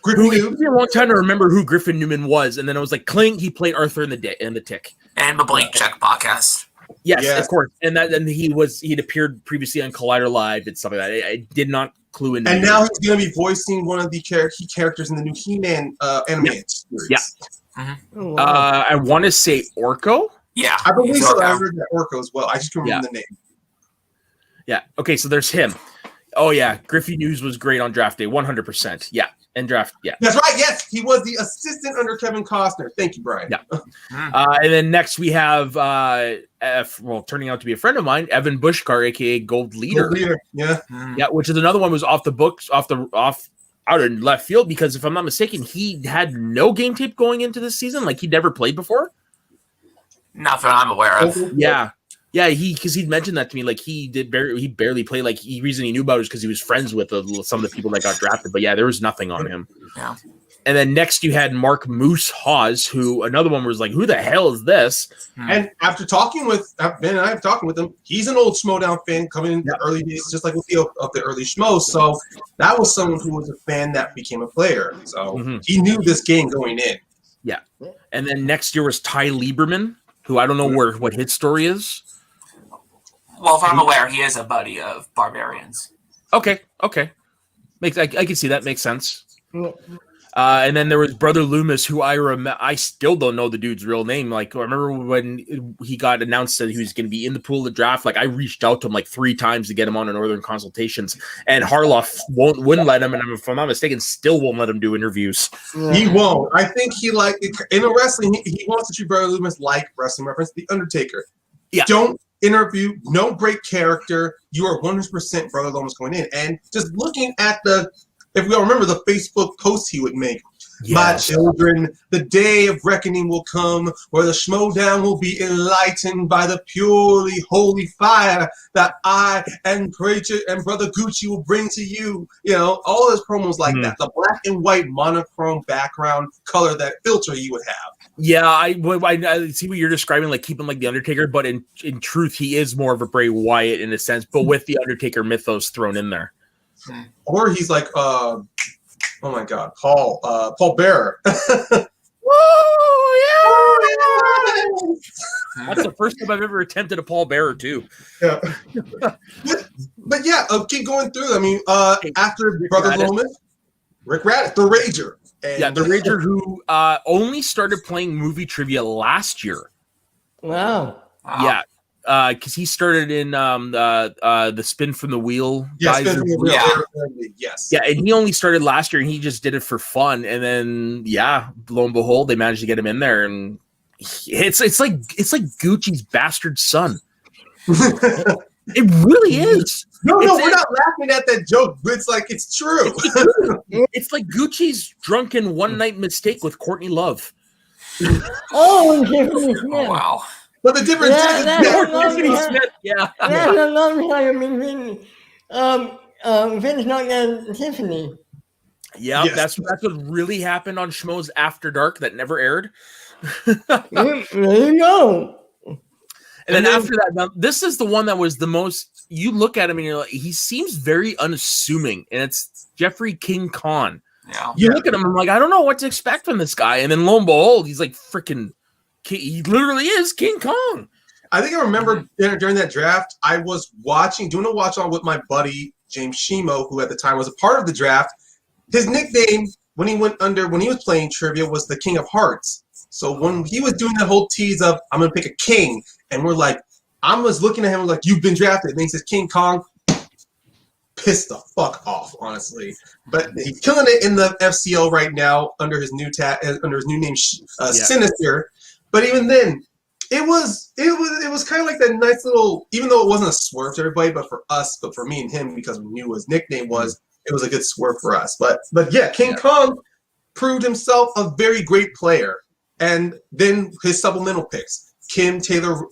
It took me a long time to remember who Griffin Newman was, and then I was like, Kling, he played Arthur in the Tick. And the Blank Check podcast. Yes, of course. And he'd appeared previously on Collider Live and stuff like that. I did not clue in. And now he's going to be voicing one of the key characters in the new He-Man animated series. Yeah. Mm-hmm. Oh, wow. I want to say Orko. Yeah, I believe so. I heard that Orko as well. I just can't remember the name. Yeah. Okay, so there's him. Oh yeah, Griffey News was great on draft day, 100%. Yeah. And draft, yeah. That's right. Yes, he was the assistant under Kevin Costner. Thank you, Brian. Yeah. And then next we have, turning out to be a friend of mine, Evan Bushkar, aka Gold Leader. Yeah. Yeah, which is another one was off the books, out in left field, because if I'm not mistaken, he had no game tape going into this season. Like he'd never played before. Not that I'm aware of. Yeah. Yeah, because he'd mentioned that to me. Like he barely played. Like the reason he knew about it was because he was friends with some of the people that got drafted. But yeah, there was nothing on him. Yeah. And then next you had Mark Moose Hawes, who another one was like, who the hell is this? And after talking with Ben and I have talking with him, he's an old Schmoedown fan coming in the early days, just like with the of the early Schmo. So that was someone who was a fan that became a player. So he knew this game going in. Yeah. And then next year was Ty Lieberman, who I don't know what his story is. Well, if I'm aware, he is a buddy of Barbarians. Okay. I can see that. Makes sense. And then there was Brother Loomis, who I still don't know the dude's real name. Like, I remember when he got announced that he was going to be in the pool of the draft. Like, I reached out to him like 3 times to get him on Northern Consultations, and Harloff wouldn't let him. And if I'm not mistaken, still won't let him do interviews. He won't. I think he in a wrestling. He wants to treat Brother Loomis like wrestling reference, The Undertaker. Yeah. Don't interview, no great character. You are 100% Brother Loomis going in, and just looking at if we all remember the Facebook posts he would make. Yes. My children, the day of reckoning will come where the Schmoedown will be enlightened by the purely holy fire that I and Preacher and Brother Gucci will bring to you. You know, all those promos like that. The black and white monochrome background color, that filter you would have. Yeah, I see what you're describing, like keep him like the Undertaker, but in truth, he is more of a Bray Wyatt in a sense, but with the Undertaker mythos thrown in there. Or he's like, oh my God, Paul Bearer. Whoa, yeah! That's the first time I've ever attempted a Paul Bearer too. Yeah, but yeah, keep going through. I mean, after Rick Brother Raditz. Loomis, Rick Raditz, the Rager. And The Rager, who only started playing movie trivia last year. Wow. Yeah, because he started in the Spin from the Wheel. Yes, guys. Yes. Yeah, and he only started last year, and he just did it for fun. And then, lo and behold, they managed to get him in there, and it's like Gucci's bastard son. It really is. No, we're not laughing at that joke. But it's like it's true. It's like Gucci's drunken one night mistake with Courtney Love. Oh, and Tiffany Smith. Oh, wow. But the difference is, That's a long time between Finsstock and Tiffany. Yeah, Yes. that's what really happened on Schmo's After Dark that never aired. There you go. And then after that, now, this is the one that was the most. You look at him and you're like, he seems very unassuming, and it's Jeffrey King Khan. Yeah. You look at him, I'm like, I don't know what to expect from this guy, and then lo and behold, he's like freaking. He literally is King Kong. I think I remember during that draft, I was doing a watch on with my buddy James Shimo, who at the time was a part of the draft. His nickname when he was playing trivia was the King of Hearts. So when he was doing that whole tease of I'm gonna pick a king, and we're like, I was looking at him like, you've been drafted, and he says King Kong. Pissed the fuck off, honestly. But he's killing it in the FCL right now under his new name, Sinister. But even then, it was kind of like that nice little, even though it wasn't a swerve to everybody, but for me and him, because we knew what his nickname was, it was a good swerve for us. But yeah, King Kong proved himself a very great player. And then his supplemental picks, Kim Taylor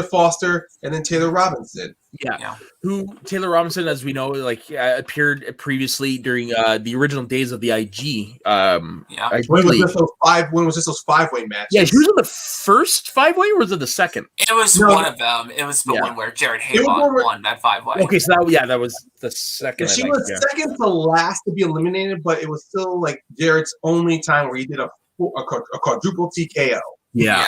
Foster, and then Taylor Robinson. Yeah. Who Taylor Robinson, as we know, appeared previously during the original days of the IG. When was this those 5-way matches? Yeah, he was in the first 5-way, or was it the second? It was one of them. It was the one where Jared Haybon won that 5-way. Okay, so that was the second. She was second to last to be eliminated, but it was still like Jared's only time where he did a quadruple TKO. Yeah.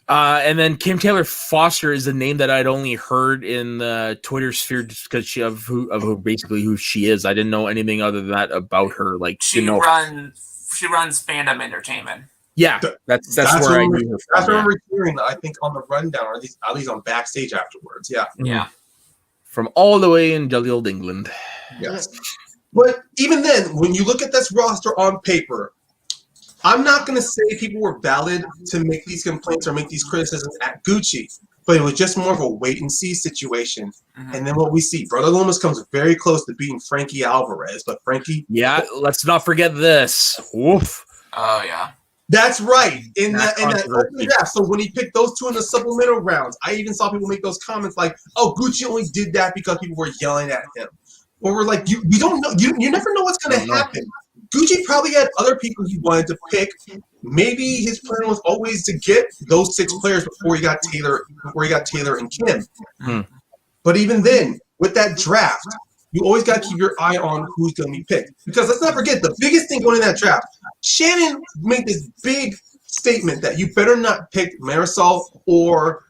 And then Kim Taylor Foster is a name that I'd only heard in the Twitter sphere just because of who she is. I didn't know anything other than that about her. Like she runs Fandom Entertainment. Yeah, that's where I knew her from. That's what I'm hearing. I think on the rundown, or at least on backstage afterwards. Yeah. From all the way in jolly old England. Yes. But even then, when you look at this roster on paper, I'm not going to say people were valid to make these complaints or make these criticisms at Gucci, but it was just more of a wait-and-see situation. Mhm. And then what we see, Brother Lomas comes very close to beating Frankie Alvarez, but Frankie... Yeah, let's not forget this. Woof. Oh yeah. That's right. In that controversy. open draft. So when he picked those two in the supplemental rounds, I even saw people make those comments like, "Oh, Gucci only did that because people were yelling at him." Or we're like, "You don't know. You never know what's going to happen." Gucci probably had other people he wanted to pick. Maybe his plan was always to get those 6 players before he got Taylor. Before he got Taylor and Kim. But even then, with that draft, you always got to keep your eye on who's going to be picked. Because let's not forget, the biggest thing going in that draft, Shannon made this big statement that you better not pick Marisol or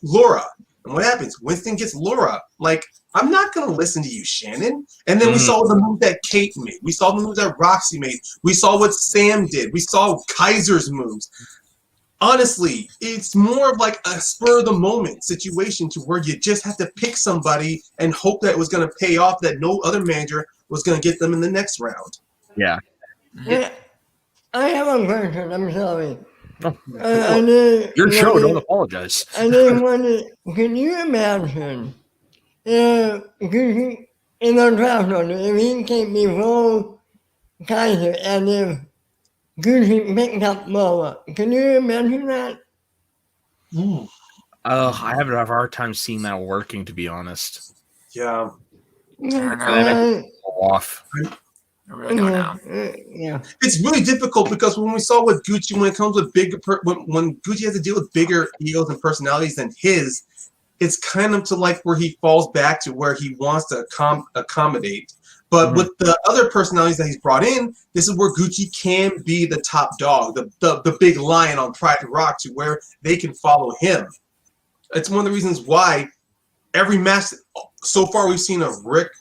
Laura. And what happens? Winston gets Laura. Like, I'm not going to listen to you, Shannon. And then we saw the move that Kate made. We saw the move that Roxy made. We saw what Sam did. We saw Kaiser's moves. Honestly, it's more of like a spur-of-the-moment situation to where you just have to pick somebody and hope that it was going to pay off, that no other manager was going to get them in the next round. Yeah. Yeah, I have a question. I'm sorry. Oh, your show, don't apologize. I just wonder, can you imagine if Gucci in the draft order, if he came before Kaiser and if Gucci picked up Laura? Can you imagine that? I have a hard time seeing that working, to be honest. Yeah. Off. They're really going down. Yeah. It's really difficult because when we saw with Gucci, when it comes with bigger, when Gucci has to deal with bigger egos and personalities than his, it's kind of to like where he falls back to where he wants to accommodate. But with the other personalities that he's brought in, this is where Gucci can be the top dog, the big lion on Pride Rock, to where they can follow him. It's one of the reasons why every match so far we've seen of Rick,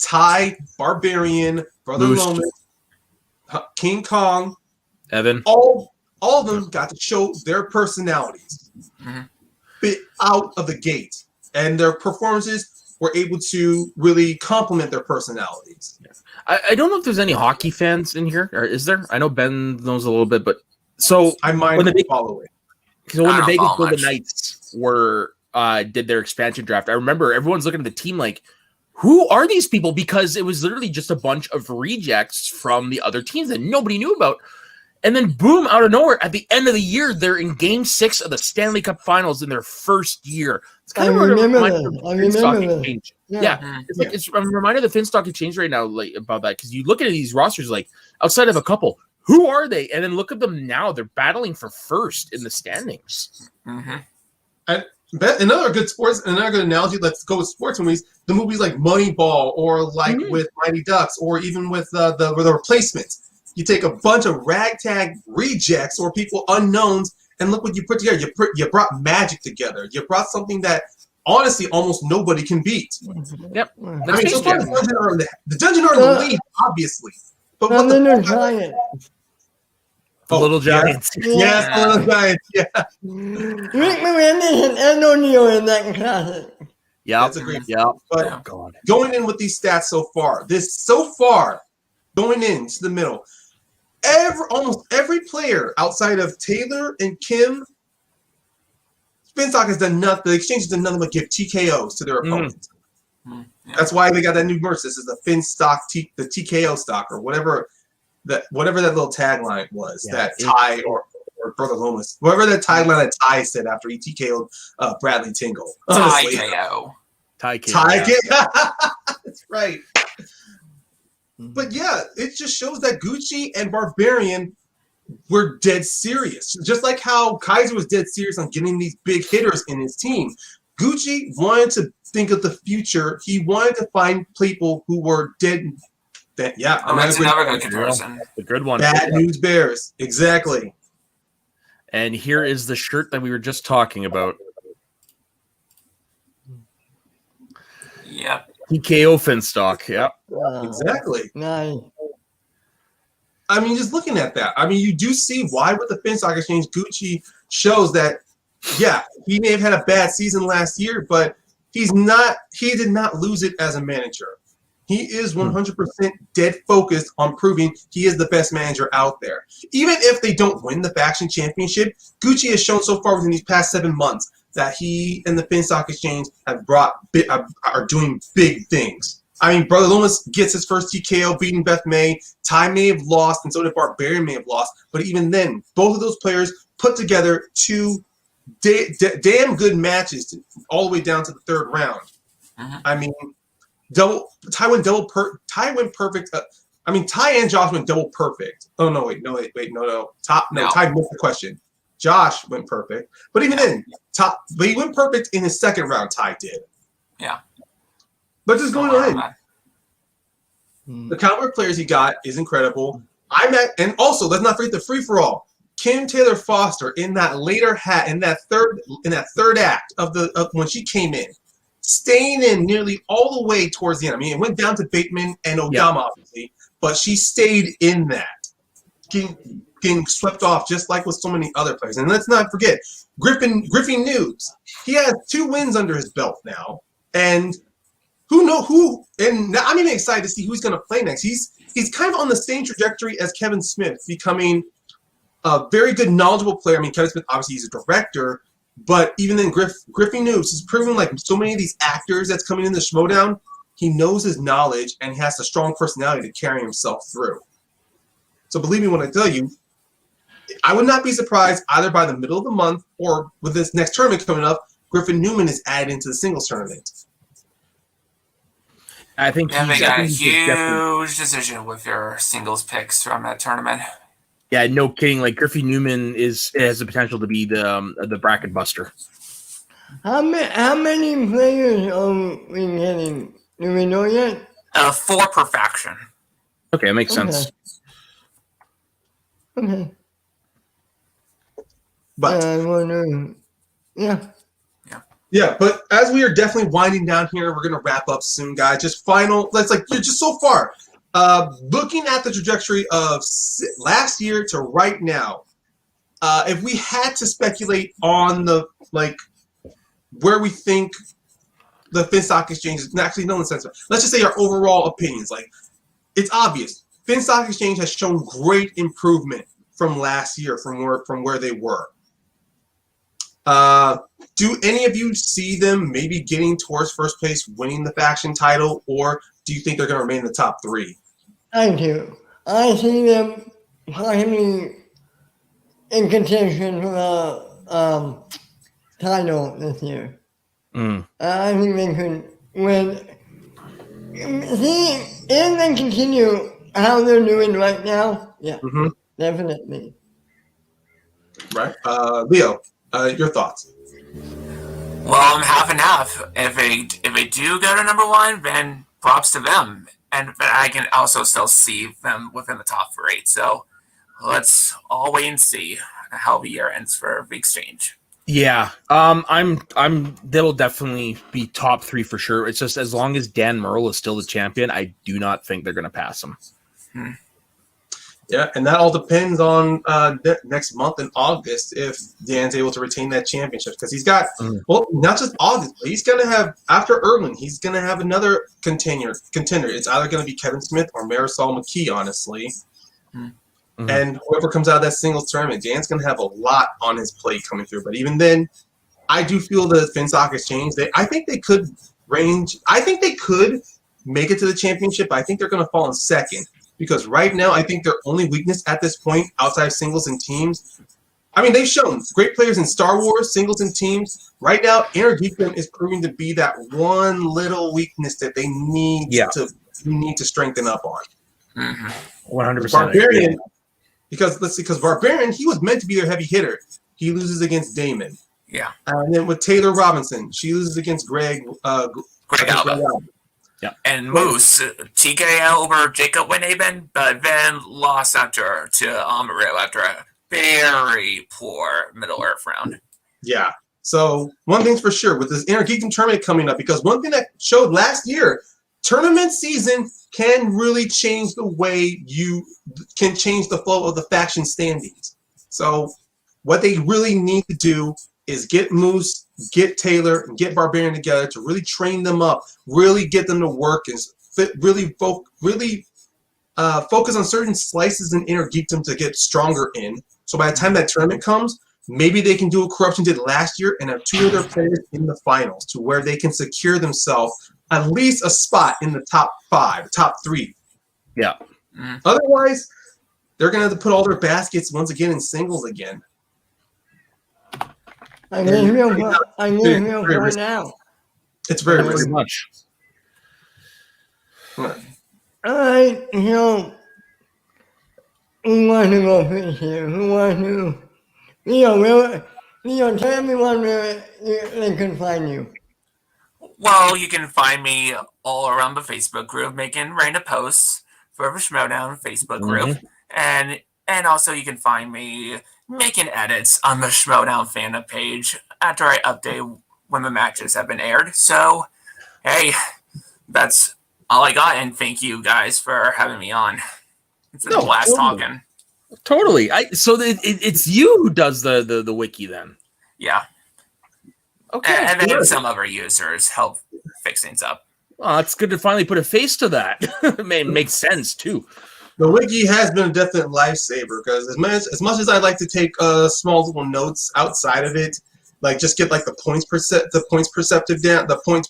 Ty, Barbarian, Brother Lomas, King Kong, Evan. all of them got to show their personalities out of the gate, and their performances were able to really complement their personalities. I don't know if there's any hockey fans in here, or is there? I know Ben knows a little bit, but so I mind following. So when the Vegas follow Golden much. Knights were did their expansion draft, I remember everyone's looking at the team like, who are these people? Because it was literally just a bunch of rejects from the other teams that nobody knew about. And then boom, out of nowhere, at the end of the year, they're in Game 6 of the Stanley Cup Finals in their first year. It's kind of a reminder of the Finstock Exchange. Yeah. It's like I'm reminded of the Finstock Exchange right now, like about that, because you look at these rosters, like outside of a couple, who are they? And then look at them now; they're battling for first in the standings. Another good analogy. Let's go with sports movies. The movies like Moneyball, or like with Mighty Ducks, or even with the Replacements. You take a bunch of ragtag rejects or people unknowns, and look what you put together. You brought magic together. You brought something that honestly almost nobody can beat. Yep. I mean, so far the Dungeon are in the lead, obviously. But what the Giant. The Little Giants. Yes, the Little Giants. Yeah. Rick Moranis and Ed O'Neill in that classic. Yeah, that's a great. Yeah. But going in with these stats so far, going into the middle, almost every player outside of Taylor and Kim, Finstock has done nothing. The exchange has done nothing but give TKOs to their opponents. That's why they got that new merch. This is the Finstock, the TKO stock, or whatever that little tagline was that Ty or Brother Lomas, whatever that tagline that Ty said after he TKO'd Bradley Tingle. Ty That's right. But yeah, it just shows that Gucci and Barbarian were dead serious. Just like how Kaiser was dead serious on getting these big hitters in his team. Gucci wanted to think of the future. He wanted to find people who were dead. That's another good comparison. The good one. Bad News Bears. Exactly. And here is the shirt that we were just talking about. Yep. TKO Finstock. Yep. Exactly. Nice. I mean, just looking at that, I mean, you do see why with the Finstock Exchange, Gucci shows that, yeah, he may have had a bad season last year, but he did not lose it as a manager. He is 100% dead focused on proving he is the best manager out there. Even if they don't win the faction championship, Gucci has shown so far within these past 7 months that he and the Finsstock Exchange have are doing big things. I mean, Brother Loomis gets his first TKO, beating Beth May. Ty may have lost, and so did Barbarian may have lost. But even then, both of those players put together 2 damn good matches all the way down to the 3rd round. I mean, Ty went perfect. Ty and Josh went double perfect. Oh no, no. Ty missed the question. Josh went perfect, but even then, but he went perfect in his 2nd round. Ty did. Yeah. But just going on, the caliber of players he got is incredible. And also let's not forget the free for all. Kim Taylor Foster in that later in that third act of when she came in, staying in nearly all the way towards the end. I mean, it went down to Bateman and Odama, obviously, but she stayed in that, getting swept off just like with so many other players. And let's not forget Griffin News. He has 2 wins under his belt now, and and I'm even excited to see who's going to play next. He's kind of on the same trajectory as Kevin Smith, becoming a very good, knowledgeable player. I mean, Kevin Smith, obviously, he's a director, but even then, Griffin News is proving like so many of these actors that's coming in the Schmoedown, he knows his knowledge and he has a strong personality to carry himself through. So believe me when I tell you, I would not be surprised either by the middle of the month or with this next tournament coming up, Griffin Newman is added into the singles tournament. I think they got a huge decision with your singles picks from that tournament. Yeah, no kidding. Like Griffin Newman has the potential to be the bracket buster. How many players are we getting? Do we know yet? 4 per faction. Okay, that makes sense. Okay. But yeah, but as we are definitely winding down here, we're gonna wrap up soon, guys. You're just so far. Looking at the trajectory of last year to right now, if we had to speculate on where we think the Finsstock Exchange is, actually no sense. Let's just say our overall opinions. Like, it's obvious, Finsstock Exchange has shown great improvement from last year, from where they were. Do any of you see them maybe getting towards first place, winning the faction title, or do you think they're going to remain in the top 3? I do. I see them possibly in contention for the title this year. I think they could win. See, if they continue how they're doing right now, definitely. Right. Leo, your thoughts? Well, I'm half and half. If they do go to number 1, then props to them. But I can also still see them within the top 3. So let's all wait and see how the year ends for the exchange. Yeah. They'll definitely be top 3 for sure. It's just as long as Dan Merle is still the champion, I do not think they're going to pass him. Yeah, and that all depends on next month in August if Dan's able to retain that championship, because he's got not just August, but he's gonna have after Irwin, he's gonna have another contender. It's either gonna be Kevin Smith or Marisol McKee, honestly. And whoever comes out of that singles tournament, Dan's gonna have a lot on his plate coming through. But even then, I do feel the Finsstock Exchange. I think they could make it to the championship. But I think they're gonna fall in second. Because right now, I think their only weakness at this point, outside of singles and teams, I mean, they've shown great players in Star Wars, singles and teams. Right now, Energeekdom is proving to be that one little weakness that they need to strengthen up on. 100%. Barbarian, because Barbarian, he was meant to be their heavy hitter. He loses against Damon. Yeah. And then with Taylor Robinson, she loses against Greg Alba. Yeah. And Moose, TKO over Jacob Winhaven, but then lost to Amarillo after a very poor Middle Earth round. Yeah. So one thing's for sure, with this Energeekdom tournament coming up, because one thing that showed last year, tournament season can really change the way you can change the flow of the faction standings. So what they really need to do is get Moose, get Taylor, and get Barbarian together to really train them up, really get them to work and really focus on certain slices in inner geekdom to get stronger in. So by the time that tournament comes, maybe they can do what Corruption did last year and have 2 of their players in the finals to where they can secure themselves at least a spot in the top 5, top 3. Yeah. Otherwise, they're going to have to put all their baskets once again in singles again. I need him for now. It's very Very risky. much. All right, who wants to go first here? Who wants to? Leo, tell everyone where they can find you. Well, you can find me all around the Facebook group making random posts for the Schmoedown Facebook group, and also you can find me making edits on the Schmoedown fandom page after I update when the matches have been aired. So, hey, that's all I got, and thank you guys for having me on. It's a blast talking. Totally. So it's you who does the wiki then. Yeah. Okay. And then some other users help fix things up. Well, it's good to finally put a face to that. It makes sense too. The wiki has been a definite lifesaver because as much as I like to take small little notes outside of it, like just get like the points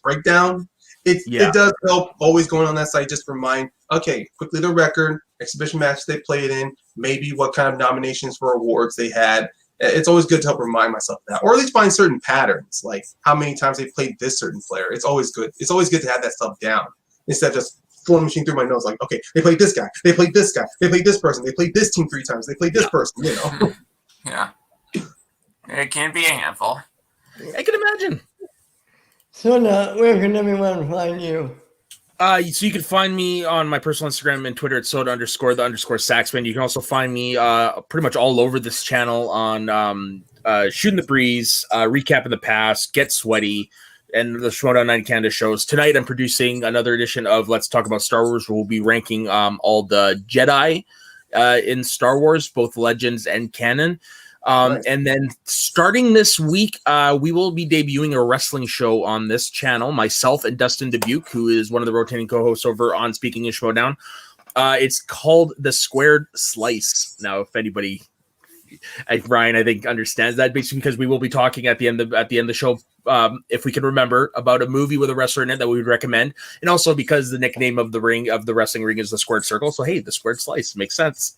breakdown. It does help always going on that site just remind, okay, quickly the record, exhibition match they played in, maybe what kind of nominations for awards they had. It's always good to help remind myself of that, or at least find certain patterns, like how many times they played this certain player. It's always good. It's always good to have that stuff down instead of just flowing through my notes. Like, okay, they played this guy, they played this guy, they played this person, they played this team 3 times, they played this person. You know. Yeah, it can be a handful. I can imagine. So now, where can everyone find you? So you can find me on my personal Instagram and Twitter at soda_the_saxman. You can also find me pretty much all over this channel on Shooting the Breeze, Recapping the Past, Get Sweaty, and the Schmoedown Night in Canada shows. Tonight I'm producing another edition of Let's Talk About Star Wars, where we'll be ranking all the Jedi in Star Wars, both Legends and canon. Nice. And then starting this week, we will be debuting a wrestling show on this channel. Myself and Dustin Dubuque, who is one of the rotating co-hosts over on Speaking in Schmoedown. It's called The Squared Slice. Now, if anybody, Ryan, I think understands that, basically because we will be talking at the end of the show, if we can remember, about a movie with a wrestler in it that we would recommend, and also because the nickname of the wrestling ring is the Squared Circle. So hey, The Squared Slice makes sense.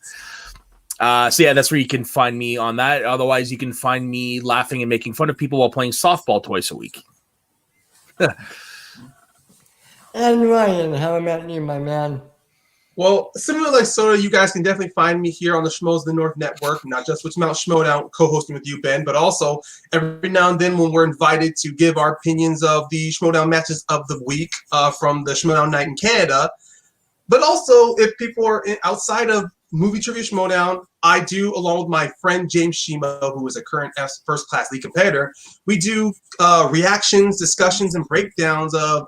So yeah, that's where you can find me on that. Otherwise, you can find me laughing and making fun of people while playing softball twice a week. And Ryan, how about you, my man? Well, similar like Soda, you guys can definitely find me here on the Schmoes of the North Network, not just with Mount Schmoedown co-hosting with you, Ben, but also every now and then when we're invited to give our opinions of the Schmoedown matches of the week from the Schmoedown Night in Canada. But also, if people are outside of Movie Trivia Schmoedown, I do, along with my friend James Shima, who is a current first-class league competitor, we do reactions, discussions, and breakdowns of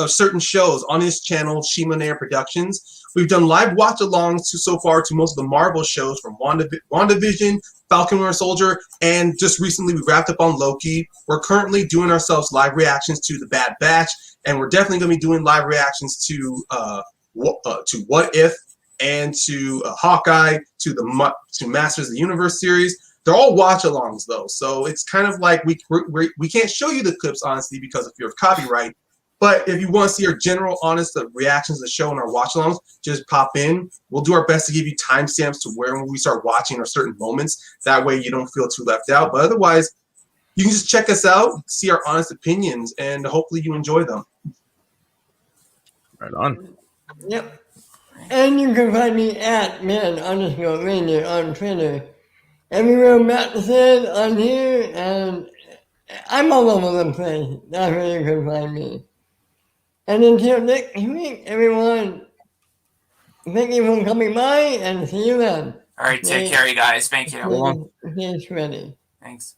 certain shows on his channel, Shima Nair Productions. We've done live watch-alongs so far to most of the Marvel shows from WandaVision, Falcon Winter Soldier, and just recently we wrapped up on Loki. We're currently doing ourselves live reactions to The Bad Batch, and we're definitely going to be doing live reactions to What If, and to Hawkeye, to Masters of the Universe series. They're all watch-alongs, though, so it's kind of like we can't show you the clips, honestly, because of fear of copyright. But if you want to see our general, honest reactions to the show and our watch-alongs, just pop in. We'll do our best to give you timestamps to where when we start watching or certain moments. That way you don't feel too left out. But otherwise, you can just check us out, see our honest opinions, and hopefully you enjoy them. Right on. Yep. And you can find me at man_ranger on Twitter. Everywhere Matt said on here, and I'm all over the place. That's where you can find me. And until next week, everyone, thank you for coming by, and see you then. All right, take care, you guys. Thank you. Stay ready. Thanks.